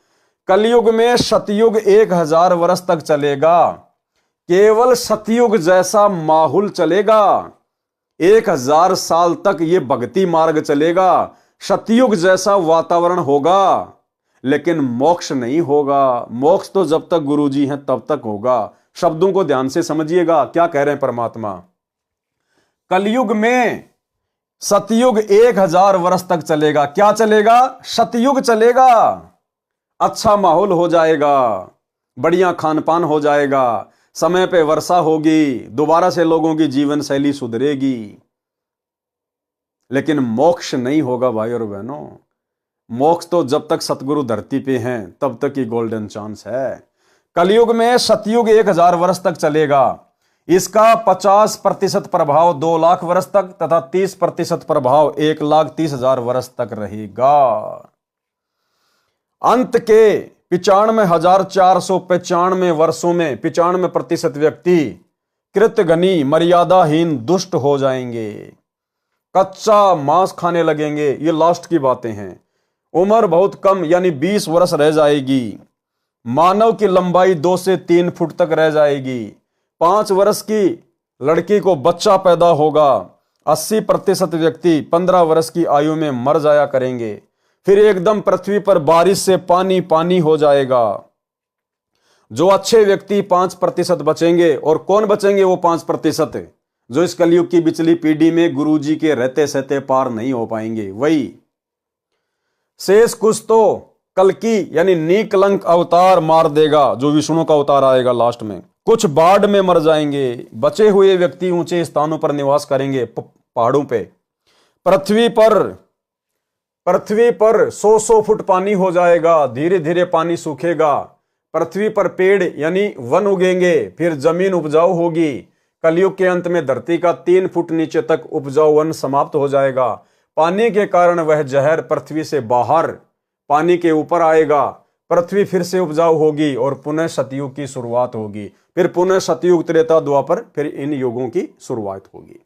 कलयुग में सतयुग 1000 वर्ष तक चलेगा। केवल सतयुग जैसा माहौल चलेगा, 1000 साल तक ये भक्ति मार्ग चलेगा, सतयुग जैसा वातावरण होगा, लेकिन मोक्ष नहीं होगा। मोक्ष तो जब तक गुरुजी हैं तब तक होगा। शब्दों को ध्यान से समझिएगा, क्या कह रहे हैं परमात्मा। कलयुग में सतयुग 1000 वर्ष तक चलेगा। क्या चलेगा? सतयुग चलेगा। अच्छा माहौल हो जाएगा, बढ़िया खान पान हो जाएगा, समय पे वर्षा होगी, दोबारा से लोगों की जीवन शैली सुधरेगी। लेकिन मोक्ष नहीं होगा भाई और बहनों। मोक्ष तो जब तक सतगुरु धरती पे हैं तब तक ही गोल्डन चांस है। कलयुग में सतयुग 1000 वर्ष तक चलेगा। इसका 50% प्रभाव 2 लाख वर्ष तक तथा 30% प्रभाव 1,30,000 वर्ष तक रहेगा। अंत के 95,495 वर्षों में 95% व्यक्ति कृतघ्नी मर्यादाहीन दुष्ट हो जाएंगे, कच्चा मांस खाने लगेंगे। ये लास्ट की बातें हैं। उम्र बहुत कम यानी 20 वर्ष रह जाएगी। मानव की लंबाई 2 से 3 फुट तक रह जाएगी। 5 वर्ष की लड़की को बच्चा पैदा होगा। 80% व्यक्ति 15 वर्ष की आयु में मर जाया करेंगे। फिर एकदम पृथ्वी पर बारिश से पानी पानी हो जाएगा। जो अच्छे व्यक्ति 5% बचेंगे। और कौन बचेंगे वो 5%? जो इस कलयुग की पिछली पीढ़ी में गुरुजी के रहते सहते पार नहीं हो पाएंगे। वही शेष कुछ तो कल्कि यानी निकलंक अवतार मार देगा, जो विष्णु का अवतार आएगा लास्ट में। कुछ बाढ़ में मर जाएंगे। बचे हुए व्यक्ति ऊंचे स्थानों पर निवास करेंगे, पहाड़ों पे। पृथ्वी पर 100 फुट पानी हो जाएगा। धीरे धीरे पानी सूखेगा। पृथ्वी पर पेड़ यानी वन उगेंगे। फिर जमीन उपजाऊ होगी। कलयुग के अंत में धरती का 3 फुट नीचे तक उपजाऊ वन समाप्त हो जाएगा। पानी के कारण वह जहर पृथ्वी से बाहर पानी के ऊपर आएगा। पृथ्वी फिर से उपजाऊ होगी और पुनः सतयुग की शुरुआत होगी। फिर पुनः सतयुग, त्रेता, द्वापर, फिर इन युगों की शुरुआत होगी।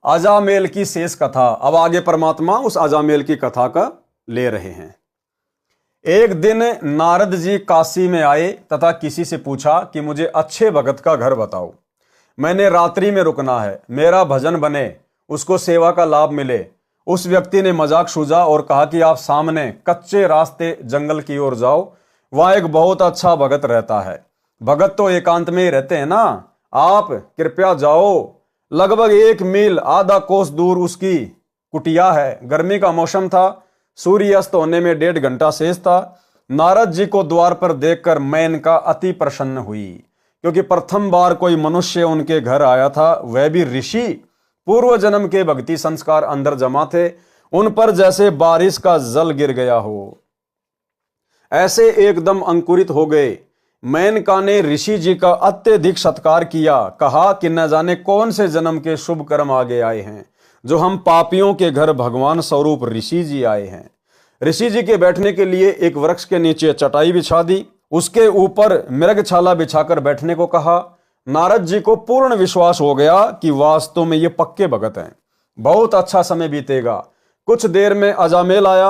अजामेल की शेष कथा। अब आगे परमात्मा उस अजामेल की कथा का ले रहे हैं। एक दिन नारद जी काशी में आए तथा किसी से पूछा कि मुझे अच्छे भगत का घर बताओ, मैंने रात्रि में रुकना है, मेरा भजन बने, उसको सेवा का लाभ मिले। उस व्यक्ति ने मजाक सूझा और कहा कि आप सामने कच्चे रास्ते जंगल की ओर जाओ, वहां एक बहुत अच्छा भगत रहता है। भगत तो एकांत में ही रहते हैं ना, आप कृपया जाओ। लगभग 1 मील आधा कोस दूर उसकी कुटिया है। गर्मी का मौसम था, सूर्य अस्त होने में 1.5 घंटा शेष था। नारद जी को द्वार पर देखकर मेनका अति प्रसन्न हुई, क्योंकि प्रथम बार कोई मनुष्य उनके घर आया था, वह भी ऋषि। पूर्व जन्म के भक्ति संस्कार अंदर जमा थे, उन पर जैसे बारिश का जल गिर गया हो, ऐसे एकदम अंकुरित हो गए। मेनका ने ऋषि जी का अत्यधिक सत्कार किया, कहा कि न जाने कौन से जन्म के शुभ कर्म आगे आए हैं, जो हम पापियों के घर भगवान स्वरूप ऋषि जी आए हैं। ऋषि जी के बैठने के लिए एक वृक्ष के नीचे चटाई बिछा दी, उसके ऊपर मृगछाला बिछाकर बैठने को कहा। नारद जी को पूर्ण विश्वास हो गया कि वास्तव में ये पक्के भगत हैं, बहुत अच्छा समय बीतेगा। कुछ देर में अजामेल आया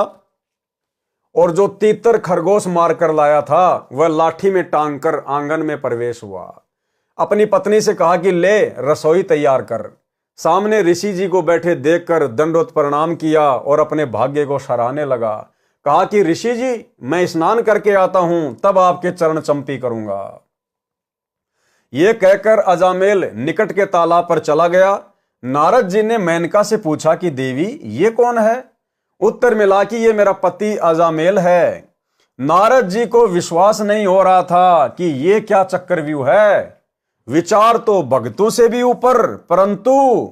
और जो तीतर खरगोश मारकर लाया था वह लाठी में टांग कर आंगन में प्रवेश हुआ। अपनी पत्नी से कहा कि ले रसोई तैयार कर। सामने ऋषि जी को बैठे देखकर दंडवत प्रणाम किया और अपने भाग्य को सराहने लगा। कहा कि ऋषि जी, मैं स्नान करके आता हूं, तब आपके चरण चंपी करूंगा। यह कहकर अजामेल निकट के तालाब पर चला गया। नारद जी ने मेनका से पूछा कि देवी, ये कौन है? उत्तर मिला कि ये मेरा पति अजामेल है। नारद जी को विश्वास नहीं हो रहा था कि ये क्या चक्रव्यूह है। विचार तो भक्तों से भी ऊपर, परंतु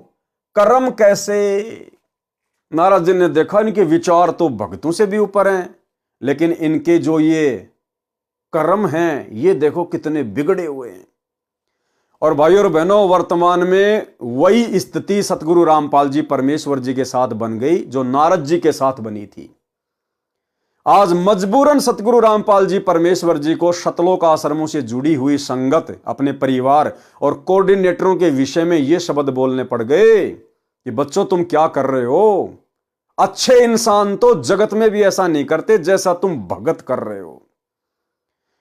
कर्म कैसे? नारद जी ने देखा इनके विचार तो भक्तों से भी ऊपर हैं, लेकिन इनके जो ये कर्म हैं, ये देखो कितने बिगड़े हुए हैं। और भाइयों और बहनों, वर्तमान में वही स्थिति सतगुरु रामपाल जी परमेश्वर जी के साथ बन गई जो नारद जी के साथ बनी थी। आज मजबूरन सतगुरु रामपाल जी परमेश्वर जी को शतलोक आश्रमों से जुड़ी हुई संगत, अपने परिवार और कोऑर्डिनेटरों के विषय में ये शब्द बोलने पड़ गए कि बच्चों तुम क्या कर रहे हो? अच्छे इंसान तो जगत में भी ऐसा नहीं करते जैसा तुम भगत कर रहे हो।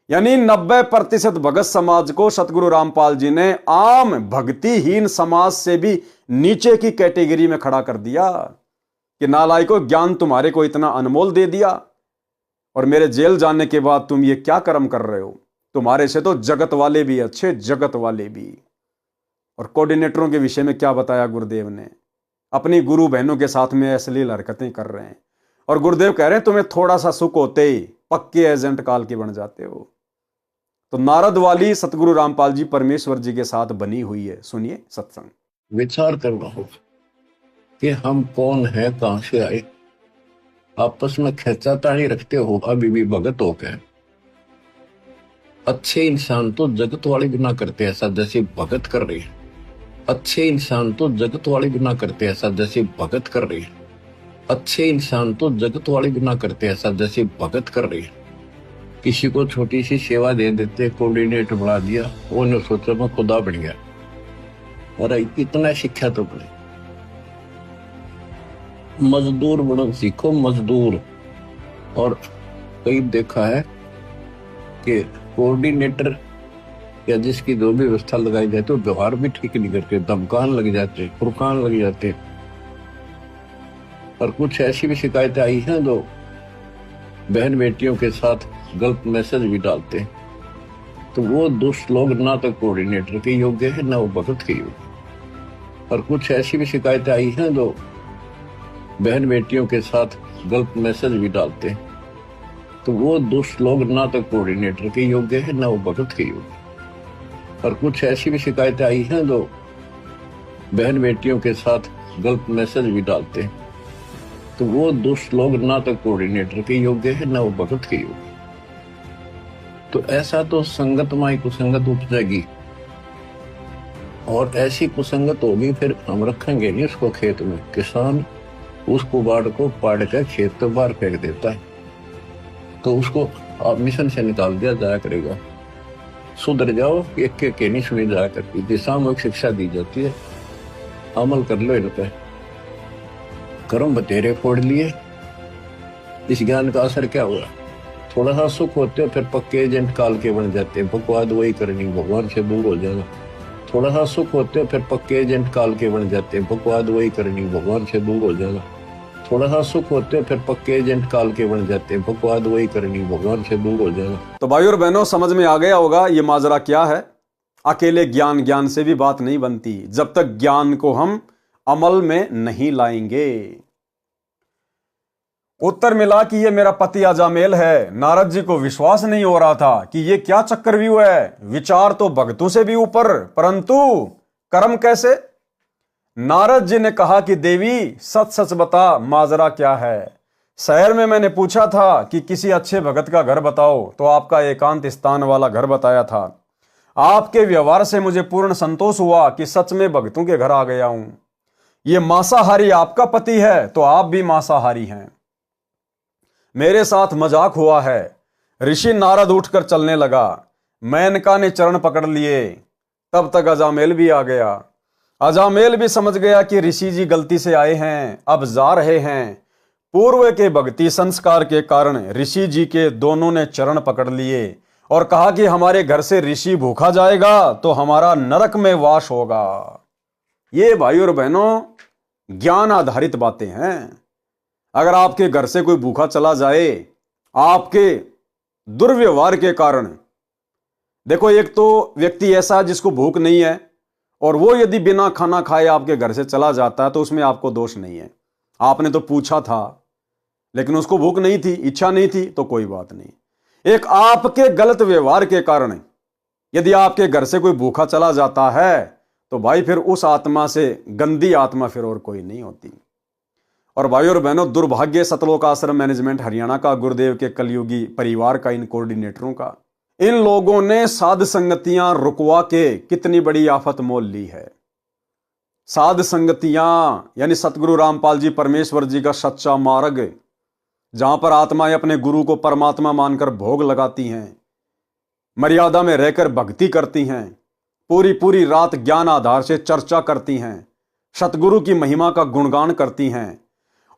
यानी 90% भगत समाज को सतगुरु रामपाल जी ने आम भक्तिहीन समाज से भी नीचे की कैटेगरी में खड़ा कर दिया कि नालायकों, ज्ञान तुम्हारे को इतना अनमोल दे दिया और मेरे जेल जाने के बाद तुम ये क्या कर्म कर रहे हो? तुम्हारे से तो जगत वाले भी अच्छे, जगत वाले भी। और कोऑर्डिनेटरों के विषय में क्या बताया गुरुदेव ने? अपनी गुरु बहनों के साथ में अश्लील हरकतें कर रहे हैं और गुरुदेव कह रहे हैं तुम्हें थोड़ा सा सुख होते ही पक्के एजेंट काल के बन जाते हो। तो नारद वाली सतगुरु रामपाल जी परमेश्वर जी के साथ बनी हुई है। सुनिए सत्संग। विचार करना होगा कि हम कौन है, कहां से आए। आपस में खेचातानी रखते हो अभी भी भगत हो गए। अच्छे इंसान तो जगत वाले भी ना करते ऐसा जैसे भगत कर रहे हैं। अच्छे इंसान तो जगत वाले भी ना करते ऐसा जैसे भगत कर रहे हैं। अच्छे इंसान तो जगत वाले भी ना करते ऐसा जैसे भगत कर रहे हैं। किसी को छोटी सी सेवा दे देते, कोऑर्डिनेटर बना दिया, उन्होंने सोचा मैं खुदा बन गया। अरे इतना शिक्षा तो बने। मजदूर बनो सीखो, मजदूर। और कई देखा है कि कोऑर्डिनेटर या जिसकी जो भी व्यवस्था लगाई जाती है, व्यवहार भी ठीक नहीं करते, धमकान लग जाते, फुरकान लग जाते। और कुछ ऐसी भी शिकायतें आई हैं जो बहन बेटियों के साथ गलत मैसेज भी डालते हैं। तो वो दुष्ट लोग ना तो कोऑर्डिनेटर के योग्य है, ना वो भगत के योग्य। और कुछ ऐसी भी शिकायतें आई हैं जो बहन बेटियों के साथ गलत मैसेज भी डालते हैं। तो वो दुष्ट लोग ना तो कोऑर्डिनेटर के योग्य है, ना वो भगत के योग्य। और कुछ ऐसी भी शिकायतें आई हैं जो बहन बेटियों के साथ गलत मैसेज भी डालते हैं। तो वो दुष्ट लोग ना तो कोऑर्डिनेटर के योग्य है, ना वो भगत के योग्य। तो ऐसा तो संगत माई कुसंगत उपजेगी और ऐसी कुसंगत होगी, फिर हम रखेंगे नहीं उसको खेत में। किसान उस कुबाड़ को पाड़ कर खेत के बाहर फेंक देता है। तो उसको आप मिशन से निकाल दिया जाया करेगा। सुधर जाओ, एक के नहीं सुनी जाया करती, दिशात्मक शिक्षा दी जाती है, अमल कर लो इन पे। कर्म बतेरे फोड़ लिए, इस ज्ञान का असर क्या हुआ? थोड़ा सा सुख होते हो फिर पक्के एजेंट काल के बन जाते हैं, बकवाद वही करनी, भगवान से दूर हो जाना। थोड़ा सा सुख होते हो फिर पक्के एजेंट काल के बन जाते हैं, बकवाद वही करनी, भगवान से दूर हो जाना। थोड़ा सा सुख होते हो फिर पक्के एजेंट काल के बन जाते हैं, बकवाद वही करनी, भगवान से दूर हो जाना। तो भाई और बहनों, समझ में आ गया होगा ये माजरा क्या है। अकेले ज्ञान से भी बात नहीं बनती जब तक ज्ञान को हम अमल में नहीं लाएंगे। उत्तर मिला कि ये मेरा पति अजामेल है। नारद जी को विश्वास नहीं हो रहा था कि ये क्या चक्रव्यूह है। विचार तो भक्तों से भी ऊपर, परंतु कर्म कैसे? नारद जी ने कहा कि देवी सच सच बता, माजरा क्या है। शहर में मैंने पूछा था कि किसी अच्छे भगत का घर बताओ, तो आपका एकांत स्थान वाला घर बताया था। आपके व्यवहार से मुझे पूर्ण संतोष हुआ कि सच में भक्तों के घर आ गया हूं। ये मांसाहारी आपका पति है तो आप भी मांसाहारी हैं। मेरे साथ मजाक हुआ है। ऋषि नारद उठकर चलने लगा। मेनका ने चरण पकड़ लिए। तब तक अजामेल भी आ गया। अजामेल भी समझ गया कि ऋषि जी गलती से आए हैं, अब जा रहे हैं। पूर्व के भक्ति संस्कार के कारण ऋषि जी के दोनों ने चरण पकड़ लिए और कहा कि हमारे घर से ऋषि भूखा जाएगा तो हमारा नरक में वास होगा। ये भाई और बहनों ज्ञान आधारित बातें हैं। अगर आपके घर से कोई भूखा चला जाए आपके दुर्व्यवहार के कारण, देखो एक तो व्यक्ति ऐसा जिसको भूख नहीं है और वो यदि बिना खाना खाए आपके घर से चला जाता है तो उसमें आपको दोष नहीं है। आपने तो पूछा था लेकिन उसको भूख नहीं थी, इच्छा नहीं थी, तो कोई बात नहीं। एक आपके गलत व्यवहार के कारण यदि आपके घर से कोई भूखा चला जाता है तो भाई फिर उस आत्मा से गंदी आत्मा फिर और कोई नहीं होती। और भाई और बहनों, दुर्भाग्य सतलोक आश्रम मैनेजमेंट हरियाणा का, गुरुदेव के कलयुगी परिवार का, इन कोऑर्डिनेटरों का, इन लोगों ने साध संगतियां रुकवा के कितनी बड़ी आफत मोल ली है। साध संगतियां यानी सतगुरु रामपाल जी परमेश्वर जी का सच्चा मार्ग, जहां पर आत्माएं अपने गुरु को परमात्मा मानकर भोग लगाती हैं, मर्यादा में रहकर भक्ति करती हैं, पूरी पूरी रात ज्ञान आधार से चर्चा करती हैं, सतगुरु की महिमा का गुणगान करती हैं।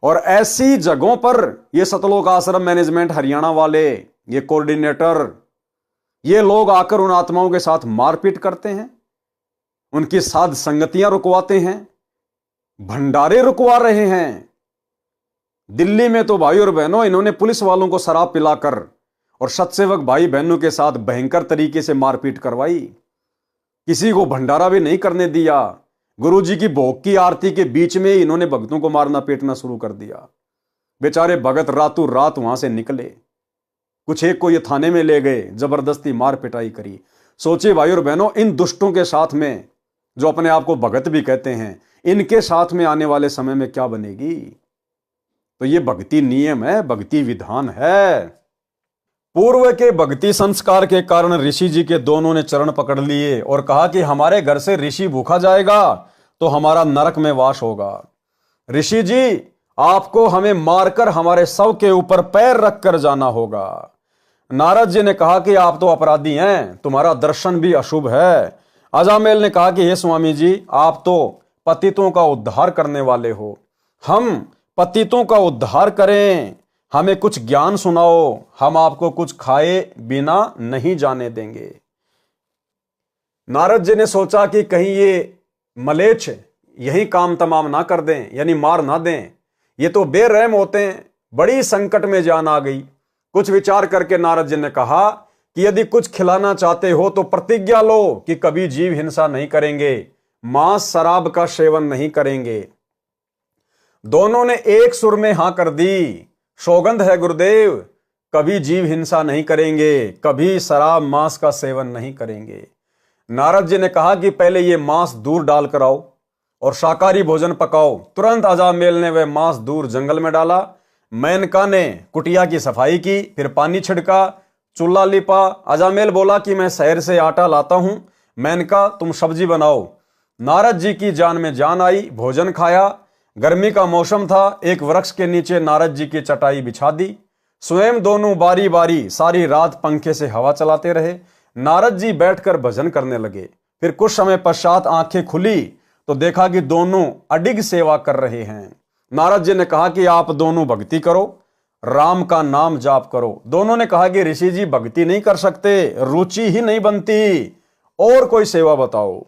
और ऐसी जगहों पर ये सतलोक आश्रम मैनेजमेंट हरियाणा वाले, ये कोऑर्डिनेटर, ये लोग आकर उन आत्माओं के साथ मारपीट करते हैं, उनकी साध संगतियां रुकवाते हैं, भंडारे रुकवा रहे हैं। दिल्ली में तो भाई और बहनों इन्होंने पुलिस वालों को शराब पिलाकर और सत्सेवक भाई बहनों के साथ भयंकर तरीके से मारपीट करवाई। किसी को भंडारा भी नहीं करने दिया। गुरुजी की भोग की आरती के बीच में इन्होंने भक्तों को मारना पीटना शुरू कर दिया। बेचारे भगत रातों रात वहां से निकले। कुछ एक को ये थाने में ले गए, जबरदस्ती मार पिटाई करी। सोचिए भाई और बहनों, इन दुष्टों के साथ में जो अपने आप को भगत भी कहते हैं, इनके साथ में आने वाले समय में क्या बनेगी? तो ये भक्ति नियम है, भक्ति विधान है। पूर्व के भक्ति संस्कार के कारण ऋषि जी के दोनों ने चरण पकड़ लिए और कहा कि हमारे घर से ऋषि भूखा जाएगा तो हमारा नरक में वास होगा। ऋषि जी, आपको हमें मारकर हमारे शव के ऊपर पैर रखकर जाना होगा। नारद जी ने कहा कि आप तो अपराधी हैं, तुम्हारा दर्शन भी अशुभ है। अजामेल ने कहा कि हे स्वामी जी, आप तो पतितों का उद्धार करने वाले हो, हम पतितों का उद्धार करें, हमें कुछ ज्ञान सुनाओ, हम आपको कुछ खाए बिना नहीं जाने देंगे। नारद जी ने सोचा कि कहीं ये मलेच्छ यही काम तमाम ना कर दें, यानी मार ना दें। ये तो बेरहम होते हैं। बड़ी संकट में जान आ गई। कुछ विचार करके नारद जी ने कहा कि यदि कुछ खिलाना चाहते हो तो प्रतिज्ञा लो कि कभी जीव हिंसा नहीं करेंगे, मांस शराब का सेवन नहीं करेंगे। दोनों ने एक सुर में हां कर दी। सौगंध है गुरुदेव, कभी जीव हिंसा नहीं करेंगे, कभी शराब मांस का सेवन नहीं करेंगे। नारद जी ने कहा कि पहले ये मांस दूर डाल कर आओ और शाकाहारी भोजन पकाओ। तुरंत अजामेल ने वह मांस दूर जंगल में डाला। मेनका ने कुटिया की सफाई की, फिर पानी छिड़का, चूल्हा लिपा। अजामेल बोला कि मैं शहर से आटा लाता हूं, मेनका तुम सब्जी बनाओ। नारद जी की जान में जान आई। भोजन खाया। गर्मी का मौसम था। एक वृक्ष के नीचे नारद जी की चटाई बिछा दी। स्वयं दोनों बारी बारी सारी रात पंखे से हवा चलाते रहे। नारद जी बैठकर भजन करने लगे। फिर कुछ समय पश्चात आंखें खुली तो देखा कि दोनों अडिग सेवा कर रहे हैं। नारद जी ने कहा कि आप दोनों भक्ति करो, राम का नाम जाप करो। दोनों ने कहा कि ऋषि जी भक्ति नहीं कर सकते, रुचि ही नहीं बनती, और कोई सेवा बताओ।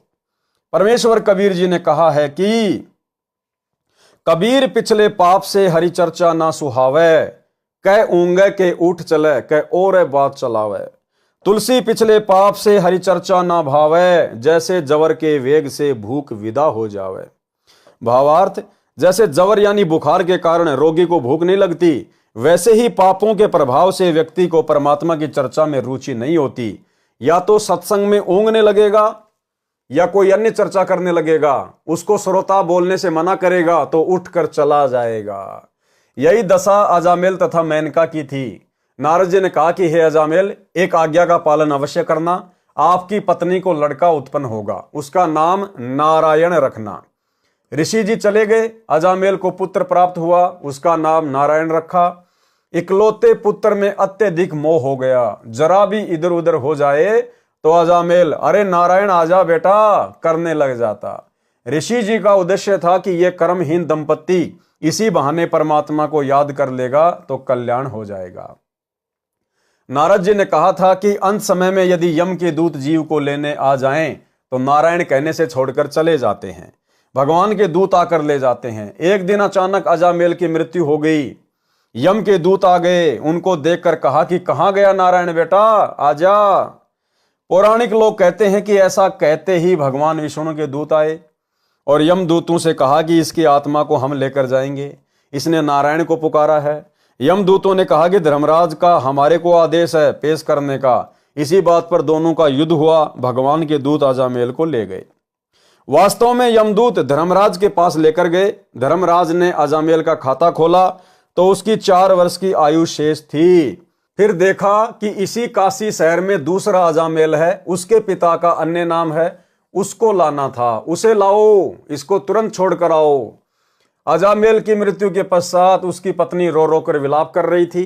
परमेश्वर कबीर जी ने कहा है कि कबीर पिछले पाप से हरि चर्चा ना सुहावे, कह ऊंगे के उठ चले, कह और बात चलावे। तुलसी पिछले पाप से हरि चर्चा ना भावे, जैसे जवर के वेग से भूख विदा हो जावे। भावार्थ, जैसे जवर यानी बुखार के कारण रोगी को भूख नहीं लगती, वैसे ही पापों के प्रभाव से व्यक्ति को परमात्मा की चर्चा में रुचि नहीं होती। या तो सत्संग में ऊँघने लगेगा या कोई अन्य चर्चा करने लगेगा, उसको श्रोता बोलने से मना करेगा तो उठकर चला जाएगा। यही दशा अजामेल तथा मेनका की थी। नारद जी ने कहा कि हे अजामेल, एक आज्ञा का पालन अवश्य करना। आपकी पत्नी को लड़का उत्पन्न होगा, उसका नाम नारायण रखना। ऋषि जी चले गए। अजामेल को पुत्र प्राप्त हुआ, उसका नाम नारायण रखा। इकलौते पुत्र में अत्यधिक मोह हो गया। जरा भी इधर उधर हो जाए तो अजामेल अरे नारायण आजा बेटा करने लग जाता। ऋषि जी का उद्देश्य था कि यह कर्महीन दंपत्ति इसी बहाने परमात्मा को याद कर लेगा तो कल्याण हो जाएगा। नारद जी ने कहा था कि अंत समय में यदि यम के दूत जीव को लेने आ जाएं तो नारायण कहने से छोड़कर चले जाते हैं, भगवान के दूत आकर ले जाते हैं। एक दिन अचानक अजामेल की मृत्यु हो गई। यम के दूत आ गए, उनको देखकर कहा कि कहां गया नारायण बेटा, आजा। पौराणिक लोग कहते हैं कि ऐसा कहते ही भगवान विष्णु के दूत आए और यम दूतों से कहा कि इसकी आत्मा को हम लेकर जाएंगे, इसने नारायण को पुकारा है। यम दूतों ने कहा कि धर्मराज का हमारे को आदेश है पेश करने का। इसी बात पर दोनों का युद्ध हुआ। भगवान के दूत अजामेल को ले गए। वास्तव में यमदूत धर्मराज के पास लेकर गए। धर्मराज ने अजामेल का खाता खोला तो उसकी 4 वर्ष की आयु शेष थी। फिर देखा कि इसी काशी शहर में दूसरा अजामेल है, उसके पिता का अन्य नाम है, उसको लाना था। उसे लाओ, इसको तुरंत छोड़ कर आओ। अजामेल की मृत्यु के पश्चात उसकी पत्नी रो रो कर विलाप कर रही थी,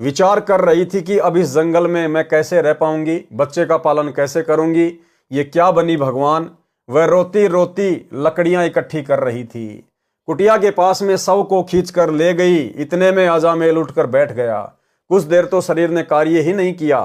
विचार कर रही थी कि अब इस जंगल में मैं कैसे रह पाऊंगी, बच्चे का पालन कैसे करूंगी, ये क्या बनी भगवान। वह रोती रोती लकड़ियां इकट्ठी कर रही थी। कुटिया के पास में शव को खींचकर ले गई। इतने में अजामेल उठकर बैठ गया। कुछ देर तो शरीर ने कार्य ही नहीं किया।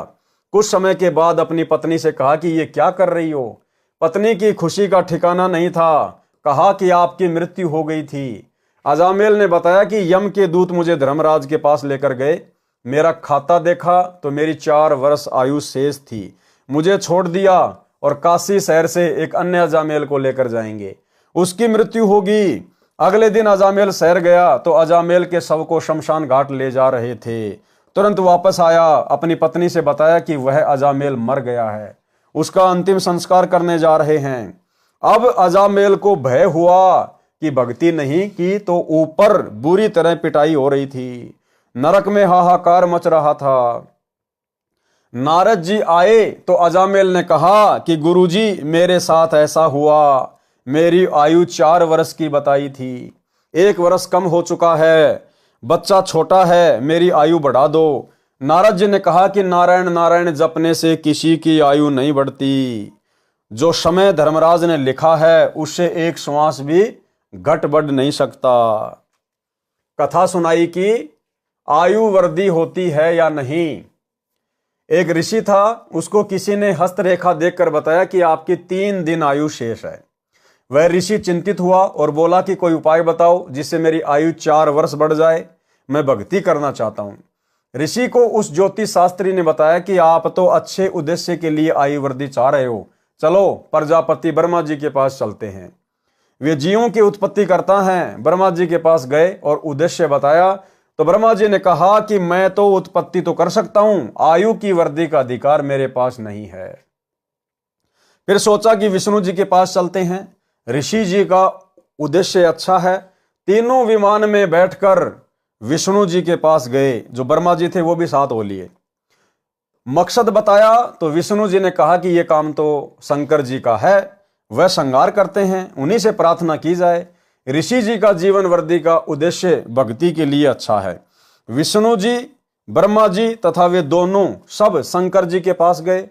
कुछ समय के बाद अपनी पत्नी से कहा कि ये क्या कर रही हो। पत्नी की खुशी का ठिकाना नहीं था। कहा कि आपकी मृत्यु हो गई थी। अजामेल ने बताया कि यम के दूत मुझे धर्मराज के पास लेकर गए। मेरा खाता देखा तो मेरी 4 वर्ष आयु शेष थी। मुझे छोड़ दिया और काशी शहर से एक अन्य अजामेल को लेकर जाएंगे, उसकी मृत्यु होगी। अगले दिन अजामेल शहर गया तो अजामेल के शव को शमशान घाट ले जा रहे थे। तुरंत वापस आया, अपनी पत्नी से बताया कि वह अजामेल मर गया है, उसका अंतिम संस्कार करने जा रहे हैं। अब अजामेल को भय हुआ कि भक्ति नहीं की तो ऊपर बुरी तरह पिटाई हो रही थी। नरक में हाहाकार मच रहा था। नारद जी आए तो अजामेल ने कहा कि गुरुजी मेरे साथ ऐसा हुआ, मेरी आयु 4 वर्ष की बताई थी, 1 वर्ष कम हो चुका है, बच्चा छोटा है, मेरी आयु बढ़ा दो। नारद जी ने कहा कि नारायण नारायण जपने से किसी की आयु नहीं बढ़ती। जो समय धर्मराज ने लिखा है उससे 1 श्वास भी घट बढ़ नहीं सकता। कथा सुनाई कि आयु वृद्धि होती है या नहीं। एक ऋषि था, उसको किसी ने हस्तरेखा देखकर बताया कि आपकी 3 दिन आयु शेष है। वह ऋषि चिंतित हुआ और बोला कि कोई उपाय बताओ जिससे मेरी आयु 4 वर्ष बढ़ जाए, मैं भक्ति करना चाहता हूं। ऋषि को उस ज्योतिष शास्त्री ने बताया कि आप तो अच्छे उद्देश्य के लिए आयु वृद्धि चाह रहे हो, चलो प्रजापति ब्रह्मा जी के पास चलते हैं, वे जीवों की उत्पत्ति करता है। ब्रह्मा जी के पास गए और उद्देश्य बताया तो ब्रह्मा जी ने कहा कि मैं तो उत्पत्ति तो कर सकता हूं, आयु की वृद्धि का अधिकार मेरे पास नहीं है। फिर सोचा कि विष्णु जी के पास चलते हैं। ऋषि जी का उद्देश्य अच्छा है। तीनों विमान में बैठकर विष्णु जी के पास गए, जो ब्रह्मा जी थे वो भी साथ हो लिए। मकसद बताया तो विष्णु जी ने कहा कि यह काम तो शंकर जी का है, वह संहार करते हैं, उन्हीं से प्रार्थना की जाए। ऋषि जी का जीवन वृद्धि का उद्देश्य भक्ति के लिए अच्छा है। विष्णु जी ब्रह्मा जी तथा वे दोनों सब शंकर जी के पास गए,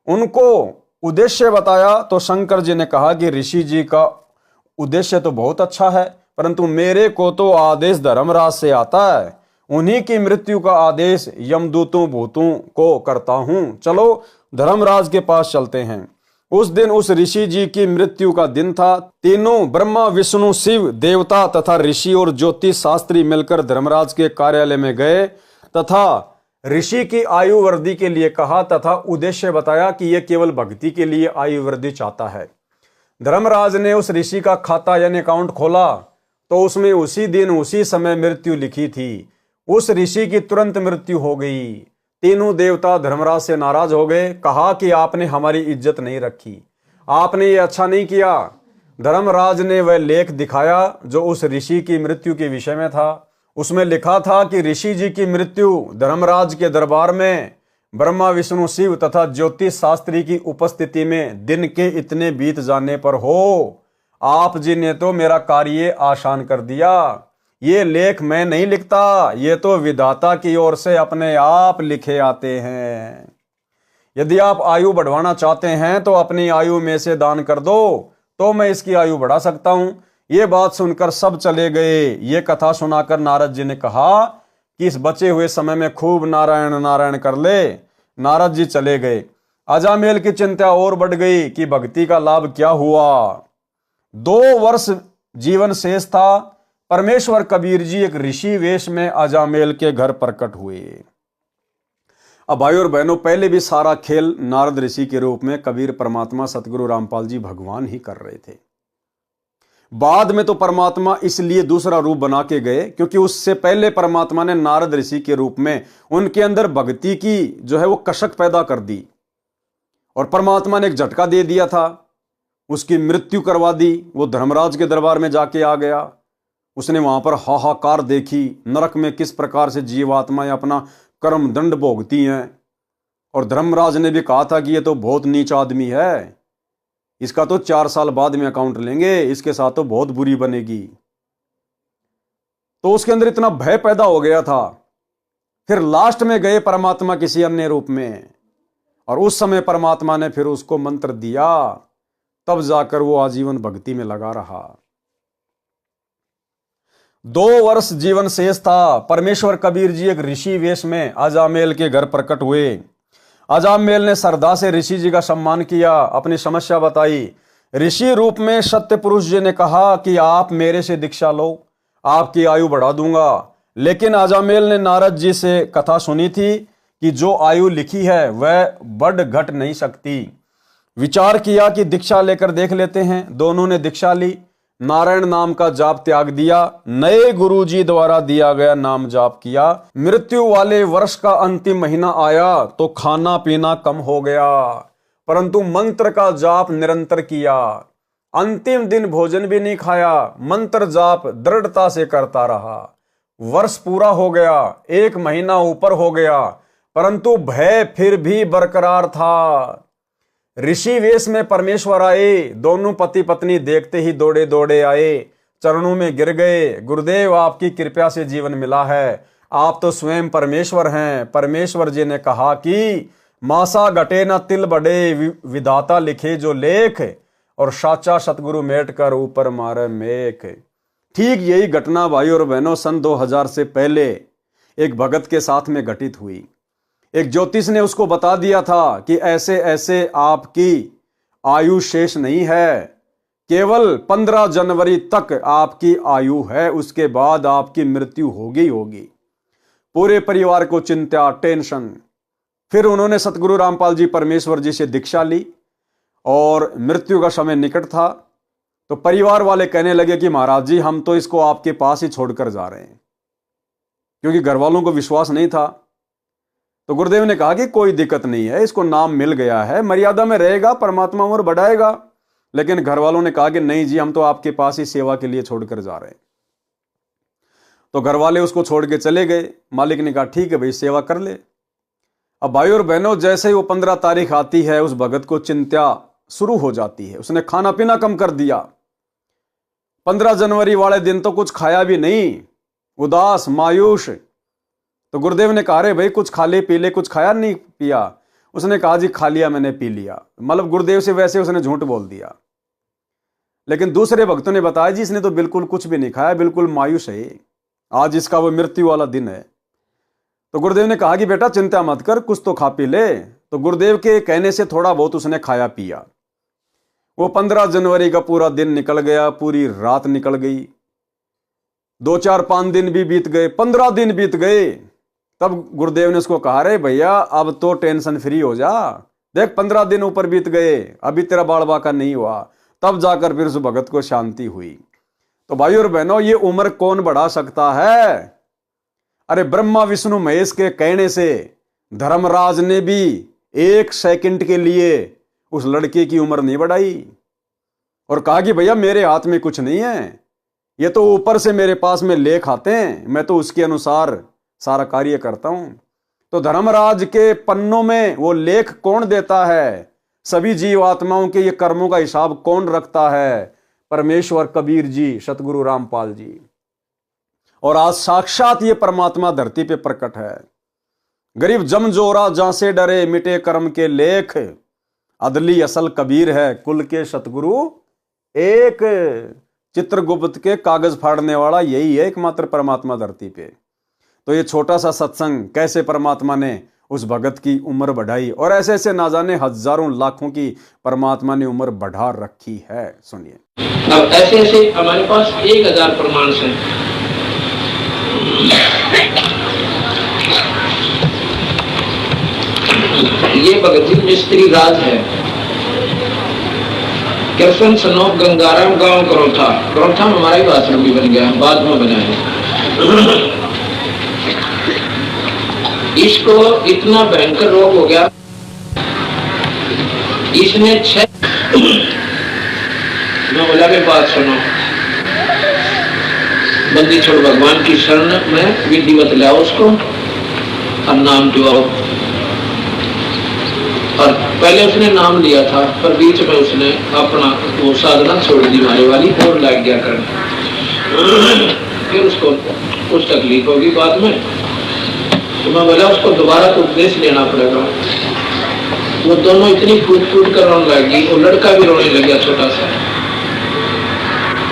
उनको उद्देश्य बताया तो शंकर जी ने कहा कि ऋषि जी का उद्देश्य तो बहुत अच्छा है, परंतु मेरे को तो आदेश धर्मराज से आता है, उन्हीं की मृत्यु का आदेश यमदूतों भूतों को करता हूं। चलो धर्मराज के पास चलते हैं। उस दिन उस ऋषि जी की मृत्यु का दिन था। तीनों ब्रह्मा विष्णु शिव देवता तथा ऋषि और ज्योतिष शास्त्री मिलकर धर्मराज के कार्यालय में गए तथा ऋषि की आयु वृद्धि के लिए कहा तथा उद्देश्य बताया कि यह केवल भक्ति के लिए आयु वृद्धि चाहता है। धर्मराज ने उस ऋषि का खाता यानी अकाउंट खोला तो उसमें उसी दिन उसी समय मृत्यु लिखी थी। उस ऋषि की तुरंत मृत्यु हो गई। तीनों देवता धर्मराज से नाराज हो गए, कहा कि आपने हमारी इज्जत नहीं रखी, आपने ये अच्छा नहीं किया। धर्मराज ने वह लेख दिखाया जो उस ऋषि की मृत्यु के विषय में था। उसमें लिखा था कि ऋषि जी की मृत्यु धर्मराज के दरबार में ब्रह्मा विष्णु शिव तथा ज्योतिष शास्त्री की उपस्थिति में दिन के इतने बीत जाने पर हो। आप जी ने तो मेरा कार्य आसान कर दिया। ये लेख मैं नहीं लिखता, ये तो विधाता की ओर से अपने आप लिखे आते हैं। यदि आप आयु बढ़वाना चाहते हैं तो अपनी आयु में से दान कर दो, तो मैं इसकी आयु बढ़ा सकता हूं। ये बात सुनकर सब चले गए। ये कथा सुनाकर नारद जी ने कहा कि इस बचे हुए समय में खूब नारायण नारायण कर ले। नारद जी चले गए। अजामेल की चिंता और बढ़ गई कि भक्ति का लाभ क्या हुआ। 2 वर्ष जीवन शेष था। परमेश्वर कबीर जी एक ऋषि वेश में अजामेल के घर प्रकट हुए। अब भाई और बहनों, पहले भी सारा खेल नारद ऋषि के रूप में कबीर परमात्मा सतगुरु रामपाल जी भगवान ही कर रहे थे। बाद में तो परमात्मा इसलिए दूसरा रूप बना के गए क्योंकि उससे पहले परमात्मा ने नारद ऋषि के रूप में उनके अंदर भक्ति की जो है वो कसक पैदा कर दी और परमात्मा ने एक झटका दे दिया था। उसकी मृत्यु करवा दी। वो धर्मराज के दरबार में जाके आ गया। उसने वहां पर हाहाकार देखी, नरक में किस प्रकार से जीवात्माएं अपना कर्म दंड भोगती हैं। और धर्मराज ने भी कहा था कि ये तो बहुत नीच आदमी है, इसका तो 4 साल बाद में अकाउंट लेंगे, इसके साथ तो बहुत बुरी बनेगी। तो उसके अंदर इतना भय पैदा हो गया था। फिर लास्ट में गए परमात्मा किसी अन्य रूप में और उस समय परमात्मा ने फिर उसको मंत्र दिया, तब जाकर वो आजीवन भक्ति में लगा रहा। 2 वर्ष जीवन शेष था। परमेश्वर कबीर जी एक ऋषि वेश में अजामेल के घर प्रकट हुए। अजामेल ने श्रद्धा से ऋषि जी का सम्मान किया, अपनी समस्या बताई। ऋषि रूप में सत्य पुरुष जी ने कहा कि आप मेरे से दीक्षा लो, आपकी आयु बढ़ा दूंगा। लेकिन अजामेल ने नारद जी से कथा सुनी थी कि जो आयु लिखी है वह बढ़ घट नहीं सकती। विचार किया कि दीक्षा लेकर देख लेते हैं। दोनों ने दीक्षा ली, नारायण नाम का जाप त्याग दिया, नए गुरुजी द्वारा दिया गया नाम जाप किया। मृत्यु वाले वर्ष का अंतिम महीना आया तो खाना पीना कम हो गया, परंतु मंत्र का जाप निरंतर किया। अंतिम दिन भोजन भी नहीं खाया, मंत्र जाप दृढ़ता से करता रहा। वर्ष पूरा हो गया, 1 महीना ऊपर हो गया, परंतु भय फिर भी बरकरार था। ऋषि वेश में परमेश्वर आए। दोनों पति पत्नी देखते ही दौड़े दौड़े आए, चरणों में गिर गए। गुरुदेव, आपकी कृपा से जीवन मिला है, आप तो स्वयं परमेश्वर हैं। परमेश्वर जी ने कहा कि मासा घटे न तिल बढ़े, विधाता लिखे जो लेख, और साचा सतगुरु मेट कर ऊपर मारे मेख। ठीक यही घटना भाई और बहनों सन 2000 से पहले एक भगत के साथ में घटित हुई। एक ज्योतिष ने उसको बता दिया था कि ऐसे ऐसे आपकी आयु शेष नहीं है, केवल 15 जनवरी तक आपकी आयु है, उसके बाद आपकी मृत्यु होगी होगी। पूरे परिवार को चिंता, टेंशन। फिर उन्होंने सतगुरु रामपाल जी परमेश्वर जी से दीक्षा ली और मृत्यु का समय निकट था। तो परिवार वाले कहने लगे कि महाराज जी, हम तो इसको आपके पास ही छोड़कर जा रहे हैं, क्योंकि घर वालों को विश्वास नहीं था। तो गुरुदेव ने कहा कि कोई दिक्कत नहीं है, इसको नाम मिल गया है, मर्यादा में रहेगा, परमात्मा उम्र बढ़ाएगा। लेकिन घर वालों ने कहा कि नहीं जी, हम तो आपके पास ही सेवा के लिए छोड़कर जा रहे हैं। तो घर वाले उसको छोड़ के चले गए। मालिक ने कहा ठीक है भाई, सेवा कर ले। अब भाई और बहनों, जैसे ही वो 15 तारीख आती है, उस भगत को चिंता शुरू हो जाती है। उसने खाना पीना कम कर दिया। 15 जनवरी वाले दिन तो कुछ खाया भी नहीं, उदास मायूस। तो गुरुदेव ने कहा, रे भाई कुछ खा ले पी ले, कुछ खाया नहीं पिया? उसने कहा, जी खा लिया मैंने, पी लिया। मतलब गुरुदेव से वैसे उसने झूठ बोल दिया। लेकिन दूसरे भक्तों ने बताया, जी इसने तो बिल्कुल कुछ भी नहीं खाया, बिल्कुल मायूस है, आज इसका वो मृत्यु वाला दिन है। तो गुरुदेव ने कहा कि बेटा चिंता मत कर, कुछ तो खा पी ले। तो गुरुदेव के कहने से थोड़ा बहुत उसने खाया पिया। वो 15 जनवरी का पूरा दिन निकल गया, पूरी रात निकल गई, 2 4 5 दिन भी बीत गए, 15 दिन बीत गए। तब गुरुदेव ने उसको कहा, रे भैया अब तो टेंशन फ्री हो जा, देख 15 दिन ऊपर बीत गए, अभी तेरा बाल बाका नहीं हुआ। तब जाकर फिर उस भगत को शांति हुई। तो भाई और बहनों, ये उम्र कौन बढ़ा सकता है? अरे ब्रह्मा विष्णु महेश के कहने से धर्मराज ने भी 1 सेकंड के लिए उस लड़के की उम्र नहीं बढ़ाई और कहा कि भैया मेरे हाथ में कुछ नहीं है, ये तो ऊपर से मेरे पास में लेख आते हैं, मैं तो उसके अनुसार सारा कार्य करता हूं। तो धर्मराज के पन्नों में वो लेख कौन देता है? सभी जीवात्माओं के ये कर्मों का हिसाब कौन रखता है? परमेश्वर कबीर जी, सतगुरु रामपाल जी। और आज साक्षात ये परमात्मा धरती पे प्रकट है। गरीब जमजोरा जहां से डरे, मिटे कर्म के लेख, अदली असल कबीर है, कुल के सतगुरु एक। चित्रगुप्त के कागज फाड़ने वाला यही है एकमात्र परमात्मा धरती पे। तो ये छोटा सा सत्संग कैसे परमात्मा ने उस भगत की उम्र बढ़ाई, और ऐसे ऐसे ना जाने हजारों लाखों की परमात्मा ने उम्र बढ़ा रखी है। सुनिए, अब ऐसे ऐसे हमारे पास 1000 प्रमाण हैं। ये भगत जी मिस्त्री राज है। कृष्ण सनोप गंगाराम गांव करोथा में हमारा ही आश्रम भी बन गया, बाद में बना है। इसको इतना भयंकर रोग हो गया, इसने 6 मैं बोला कि बात सुनो, बंदी छोड़ भगवान की शरण में विधिवत लाओ उसको और नाम दिवाओ। और पहले उसने नाम लिया था, पर बीच में उसने अपना वो साधना छोड़ दी मारे वाली, और लग गया करने। फिर उसको कुछ तकलीफ होगी बाद में, तो मैं बोला उसको दोबारा तो उपदेश लेना पड़ेगा। वो दोनों इतनी फूट फूट कर रोने लगी, वो लड़का भी रोने लग गया छोटा सा।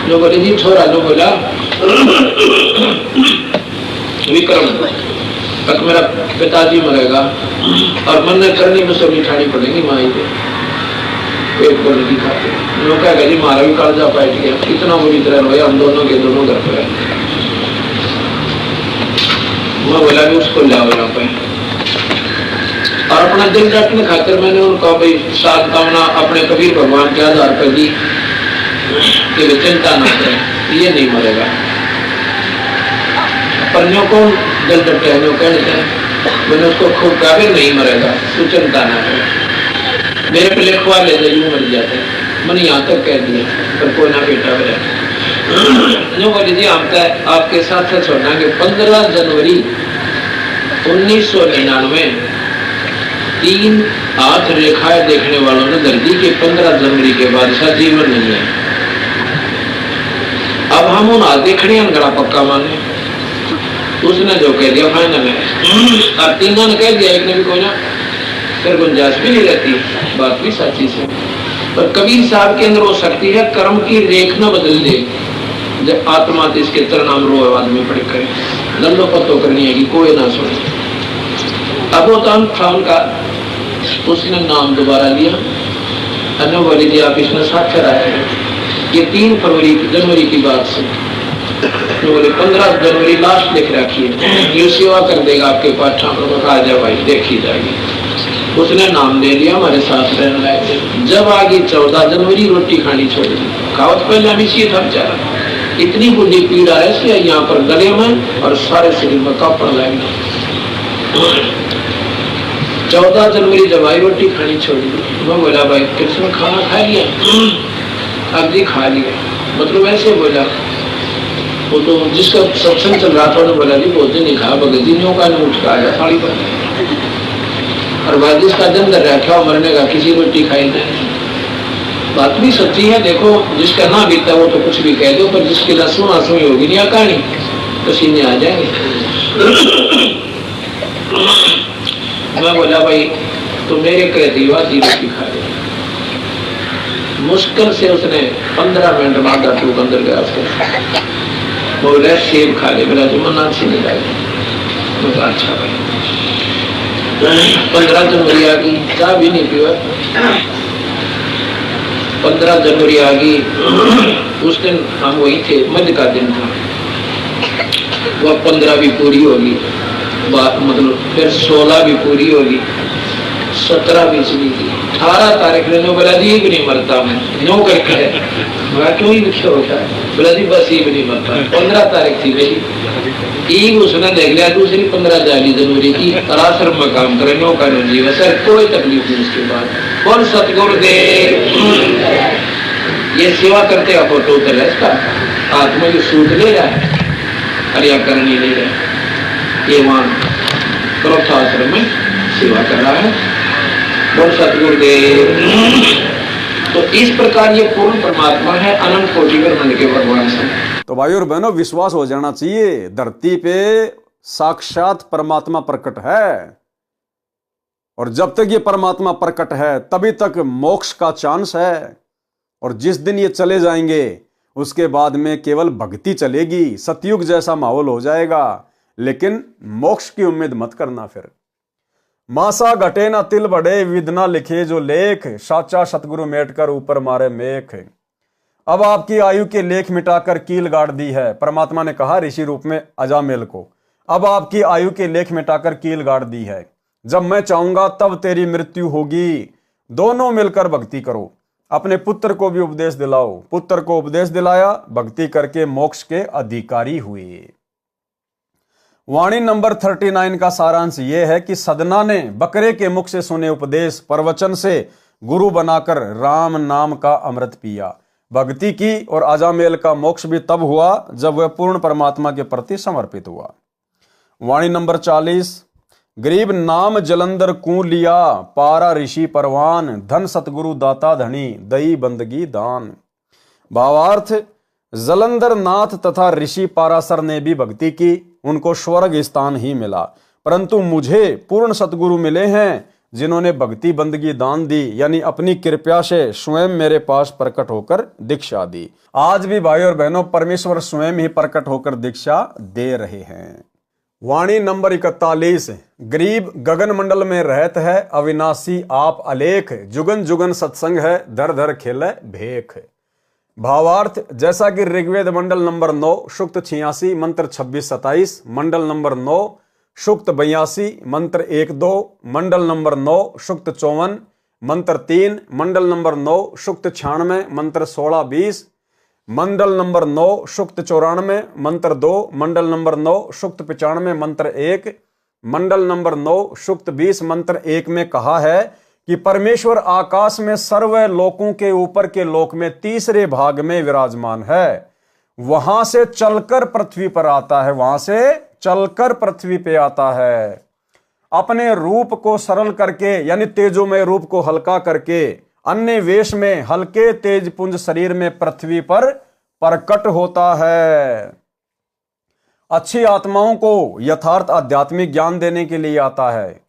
जो बोले जी छोरा, जो बोला विक्रम तक मेरा पिताजी मरेगा और मन करनी मुझसे उठानी पड़ेगी माई को, पेट को नहीं खाते। लोग कहेगा जी मारा भी कालजा बैठ गया, कितना बुरी तरह रोया, हम दोनों के दोनों घर पे। मैं बोला भी उसको लाओ यहाँ पे, और अपना दिल रखने खातिर मैंने उनको भाई साथ कामना अपने कबीर भगवान के आधार पर दी कि वे चिंता ना करें, ये नहीं मरेगा। पर न्यों को दिल डटे हैं, न्यों कहते हैं, मैंने उसको खूब कहा भी नहीं मरेगा, तू चिंता ना करे, मेरे पे लिखवा ले जाए, यूं मर जाते। मैंने यहाँ तक कह दिया, पर कोई ना बेटा मेरा जो बोली जी आपके साथ छोड़ना कि 15 जनवरी 1999 3 हाथ रेखाएं देखने वालों ने धरती के 15 जनवरी के बाद ऐसा जीवन नहीं है। अब हम उन हाथ देखने गड़ा पक्का माने, उसने जो कह दिया फाइनल है। अब 3 ने कह दिया, एक ने भी कोई ना, फिर गुंजाइश भी नहीं रहती, बात भी सच्ची से। पर कबीर साहब के अंदर हो सकती है कर्म की रेख न बदल दे, जब आत्मा तो इसके तरनाम रो आदमी पड़ करे, लल्लो पत्तो करनी है कि कोई ना सुने। अब वो था उनका, उसने नाम दोबारा लिया, अन्य बोली जी आप इसमें साक्षर आए हैं, ये 3 जनवरी की बात से, तो बोले 15 जनवरी लास्ट लिख रखी है, ये सेवा कर देगा आपके पास, आ जा भाई देखी जाएगी। उसने नाम ले लिया, हमारे साथ रहने लगे। जब आगे 14 जनवरी रोटी खानी छोड़ दी, खाओ तो पहले अभी सी था बेचारा, इतनी बुरी पीड़ा है यहाँ पर गले में और सारे शरीर में कांपने लगी। 14 जनवरी जब आई रोटी खानी छोड़ दी, मैं बोला भाई कृष्ण खाना खा लिया? अब जी खा लिया, मतलब ऐसे बोला। वो तो जिसका सत्संग चल रहा था उन्होंने बोला जी भोजन नहीं खाया, भगत जी का उठ के आया थाली पर, और भाई जिसका जन्म रखा मरने का किसी रोटी खाई नहीं। बात भी सच्ची है, देखो जिसका ना बीता वो तो कुछ भी कह दो, पर जिसकी ना सुना सुनी होगी नहीं कहानी तो सीने आ जाएंगे। बोला भाई तो मेरे कह दीवा रोटी खा ले। मुश्किल से उसने 15 मिनट बाद टूक अंदर गया उसको बोला सेब खा ले। बोला जुम्मन से नहीं लाए। अच्छा भाई 15 जनवरी आ गई, चाय भी नहीं पीवा। 15 जनवरी आ गई, उस दिन हम वही थे, मध्य का दिन था। वह 15 भी पूरी होगी, मतलब फिर 16 भी पूरी होगी, 17 भी चली गई, 18 तारीख ने बोला जी भी नहीं मरता मैं, नो करके है। मैं क्यों ही लिखे होता है? बोला जी बस ये भी नहीं मरता। 15 तारीख थी गई, ईद उसने देख लिया। दूसरी 15 जनवरी की आश्रम में काम करे, नो कर जीव सर, कोई तकलीफ नहीं। उसके बाद बोल सतगुरुदेव, ये सेवा करते का फोटो उतर है इसका, आत्मा जो सूट ले रहा है हरिया करनी ले रहा है, ये वहां क्रोथा आश्रम में सेवा कर रहा है। बोल सतगुरुदेव। तो इस प्रकार ये पूर्ण परमात्मा है, अनंत कोटि ब्रह्मांड के भगवान से। तो भाई और बहनों, विश्वास हो जाना चाहिए, धरती पे साक्षात परमात्मा प्रकट है, और जब तक ये परमात्मा प्रकट है तभी तक मोक्ष का चांस है। और जिस दिन ये चले जाएंगे उसके बाद में केवल भक्ति चलेगी, सतयुग जैसा माहौल हो जाएगा। लेकिन मोक्ष की उम्मीद मत करना। फिर मासा घटे ना तिल बढ़े, विदना लिखे जो लेख, साचा सतगुरु मेट कर ऊपर मारे मेख। अब आपकी आयु के लेख मिटाकर कील गाड़ दी है, परमात्मा ने कहा ऋषि रूप में अजामेल को। अब आपकी आयु के लेख मिटाकर कील गाड़ दी है, जब मैं चाहूंगा तब तेरी मृत्यु होगी। दोनों मिलकर भक्ति करो, अपने पुत्र को भी उपदेश दिलाओ। पुत्र को उपदेश दिलाया, भक्ति करके मोक्ष के अधिकारी हुए। वाणी नंबर 39 का सारांश यह है कि सदना ने बकरे के मुख से सुने उपदेश प्रवचन से गुरु बनाकर राम नाम का अमृत पिया, भक्ति की, और अजामेल का मोक्ष भी तब हुआ जब वह पूर्ण परमात्मा के प्रति समर्पित हुआ। वाणी नंबर 40, गरीब नाम जलंधर कू लिया, पारा ऋषि परवान, धन सतगुरु दाता धनी, दई बंदगी दान। भावार्थ, जलंधर नाथ तथा ऋषि पारासर ने भी भक्ति की, उनको स्वर्ग स्थान ही मिला, परंतु मुझे पूर्ण सतगुरु मिले हैं जिन्होंने भक्ति बंदगी दान दी, यानी अपनी कृपा से स्वयं मेरे पास प्रकट होकर दीक्षा दी। आज भी भाई और बहनों, परमेश्वर स्वयं ही प्रकट होकर दीक्षा दे रहे हैं। वाणी नंबर 41, गरीब गगन मंडल में रहत है, अविनाशी आप अलेख, जुगन जुगन सत्संग है, धर धर खेले भेख। भावार्थ, जैसा कि ऋग्वेद मंडल नंबर 9 सूक्त 86 मंत्र 26-27, मंडल नंबर 9 सूक्त 82 मंत्र 1-2, मंडल नंबर 9 सूक्त 54 मंत्र 3, मंडल नंबर 9 सूक्त 96 मंत्र 16-20, मंडल नंबर 9 सूक्त 94 मंत्र 2, मंडल नंबर 9 सूक्त 95 मंत्र 1, मंडल नंबर 9 सूक्त 20 मंत्र 1 में कहा है कि परमेश्वर आकाश में सर्व लोकों के ऊपर के लोक में तीसरे भाग में विराजमान है। वहां से चलकर पृथ्वी पर आता है, वहां से चलकर पृथ्वी पे आता है। अपने रूप को सरल करके, यानी तेजोमय रूप को हल्का करके, अन्य वेश में हल्के तेज पुंज शरीर में पृथ्वी पर प्रकट होता है। अच्छी आत्माओं को यथार्थ आध्यात्मिक ज्ञान देने के लिए आता है।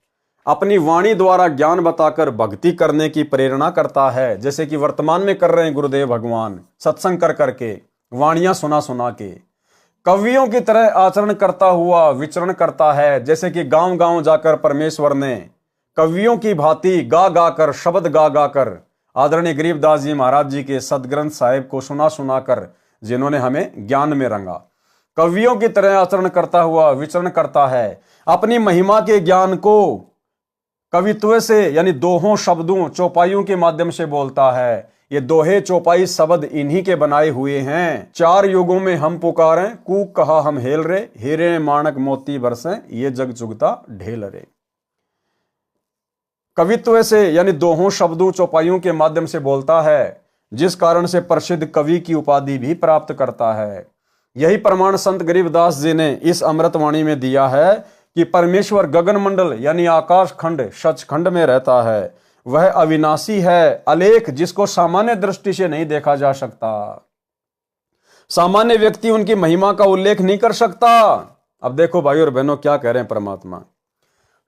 अपनी वाणी द्वारा ज्ञान बताकर भक्ति करने की प्रेरणा करता है, जैसे कि वर्तमान में कर रहे हैं गुरुदेव भगवान, सत्संग कर करके, वाणियां सुना सुना के। कवियों की तरह आचरण करता हुआ विचरण करता है, जैसे कि गांव गांव जाकर परमेश्वर ने कवियों की भांति गा गा कर, शब्द गा गा कर आदरणीय गरीबदास जी महाराज जी के सदग्रंथ साहिब को सुना सुना कर, जिन्होंने हमें ज्ञान में रंगा। कवियों की तरह आचरण करता हुआ विचरण करता है, अपनी महिमा के ज्ञान को कवित्व से, यानी दोहों शब्दों चौपाइयों के माध्यम से बोलता है। ये दोहे चौपाई शब्द इन्हीं के बनाए हुए हैं। 4 युगों में हम पुकारें, कूक कहा हम हेल रे, हीरे माणक मोती बरसें, ये जग चुगता ढेल रे। कवित्व से, यानी दोहों शब्दों चौपाइयों के माध्यम से बोलता है, जिस कारण से प्रसिद्ध कवि की उपाधि भी प्राप्त करता है। यही प्रमाण संत गरीबदास जी ने इस अमृतवाणी में दिया है कि परमेश्वर गगन मंडल यानी आकाश खंड सचखंड में रहता है। वह अविनाशी है, अलेख, जिसको सामान्य दृष्टि से नहीं देखा जा सकता। सामान्य व्यक्ति उनकी महिमा का उल्लेख नहीं कर सकता। अब देखो भाई और बहनों, क्या कह रहे हैं परमात्मा,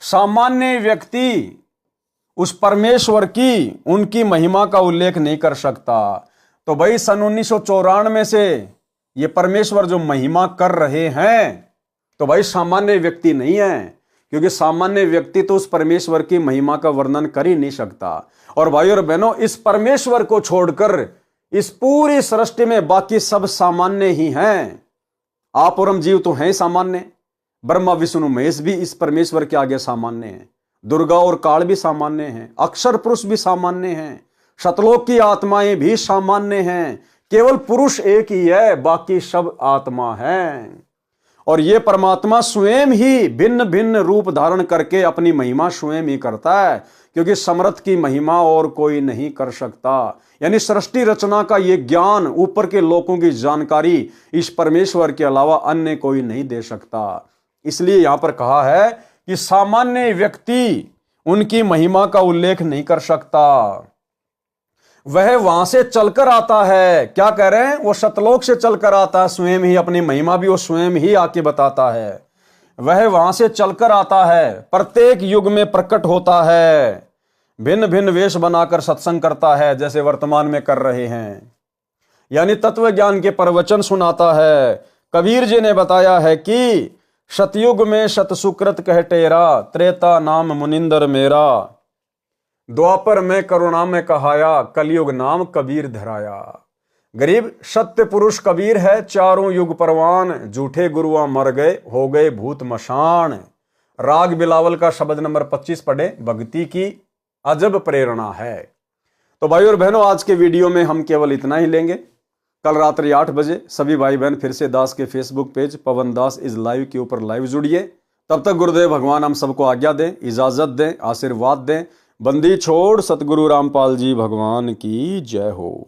सामान्य व्यक्ति उस परमेश्वर की, उनकी महिमा का उल्लेख नहीं कर सकता। तो भाई सन 1994 से ये परमेश्वर जो महिमा कर रहे हैं, तो भाई सामान्य व्यक्ति नहीं है, क्योंकि सामान्य व्यक्ति तो उस परमेश्वर की महिमा का वर्णन कर ही नहीं सकता। और भाई और बहनों, इस परमेश्वर को छोड़कर इस पूरी सृष्टि में बाकी सब सामान्य ही हैं। आप और हम जीव तो हैं सामान्य, ब्रह्मा विष्णु महेश भी इस परमेश्वर के आगे सामान्य हैं, दुर्गा और काल भी सामान्य हैं, अक्षर पुरुष भी सामान्य हैं, शतलोक की आत्माएं भी सामान्य हैं। केवल पुरुष एक ही है, बाकी सब आत्मा है। और ये परमात्मा स्वयं ही भिन्न भिन्न रूप धारण करके अपनी महिमा स्वयं ही करता है, क्योंकि समर्थ की महिमा और कोई नहीं कर सकता। यानी सृष्टि रचना का ये ज्ञान, ऊपर के लोगों की जानकारी इस परमेश्वर के अलावा अन्य कोई नहीं दे सकता। इसलिए यहां पर कहा है कि सामान्य व्यक्ति उनकी महिमा का उल्लेख नहीं कर सकता। वह वहां से चलकर आता है। क्या कह रहे हैं? वो सतलोक से चलकर आता है, स्वयं ही अपनी महिमा भी वो स्वयं ही आके बताता है। वह वहां से चलकर आता है, प्रत्येक युग में प्रकट होता है, भिन्न भिन्न वेश बनाकर सत्संग करता है, जैसे वर्तमान में कर रहे हैं। यानी तत्व ज्ञान के प्रवचन सुनाता है। कबीर जी ने बताया है कि सतयुग में सतसुकृत कह टेरा, त्रेता नाम मुनिंदर मेरा, द्वापर में करुणा में कहाया, कलयुग नाम कबीर धराया। गरीब सत्य पुरुष कबीर है, चारों युग परवान, झूठे गुरुआ मर गए, हो गए भूत मशान। राग बिलावल का शब्द नंबर 25 पढ़े, भक्ति की अजब प्रेरणा है। तो भाई और बहनों, आज के वीडियो में हम केवल इतना ही लेंगे। कल रात्रि 8 बजे सभी भाई बहन फिर से दास के Facebook page Pawan Das is live के ऊपर लाइव जुड़िए। तब तक गुरुदेव भगवान हम सबको आज्ञा दें, इजाजत दें, आशीर्वाद दें। बंदी छोड़ सतगुरु रामपाल जी भगवान की जय हो।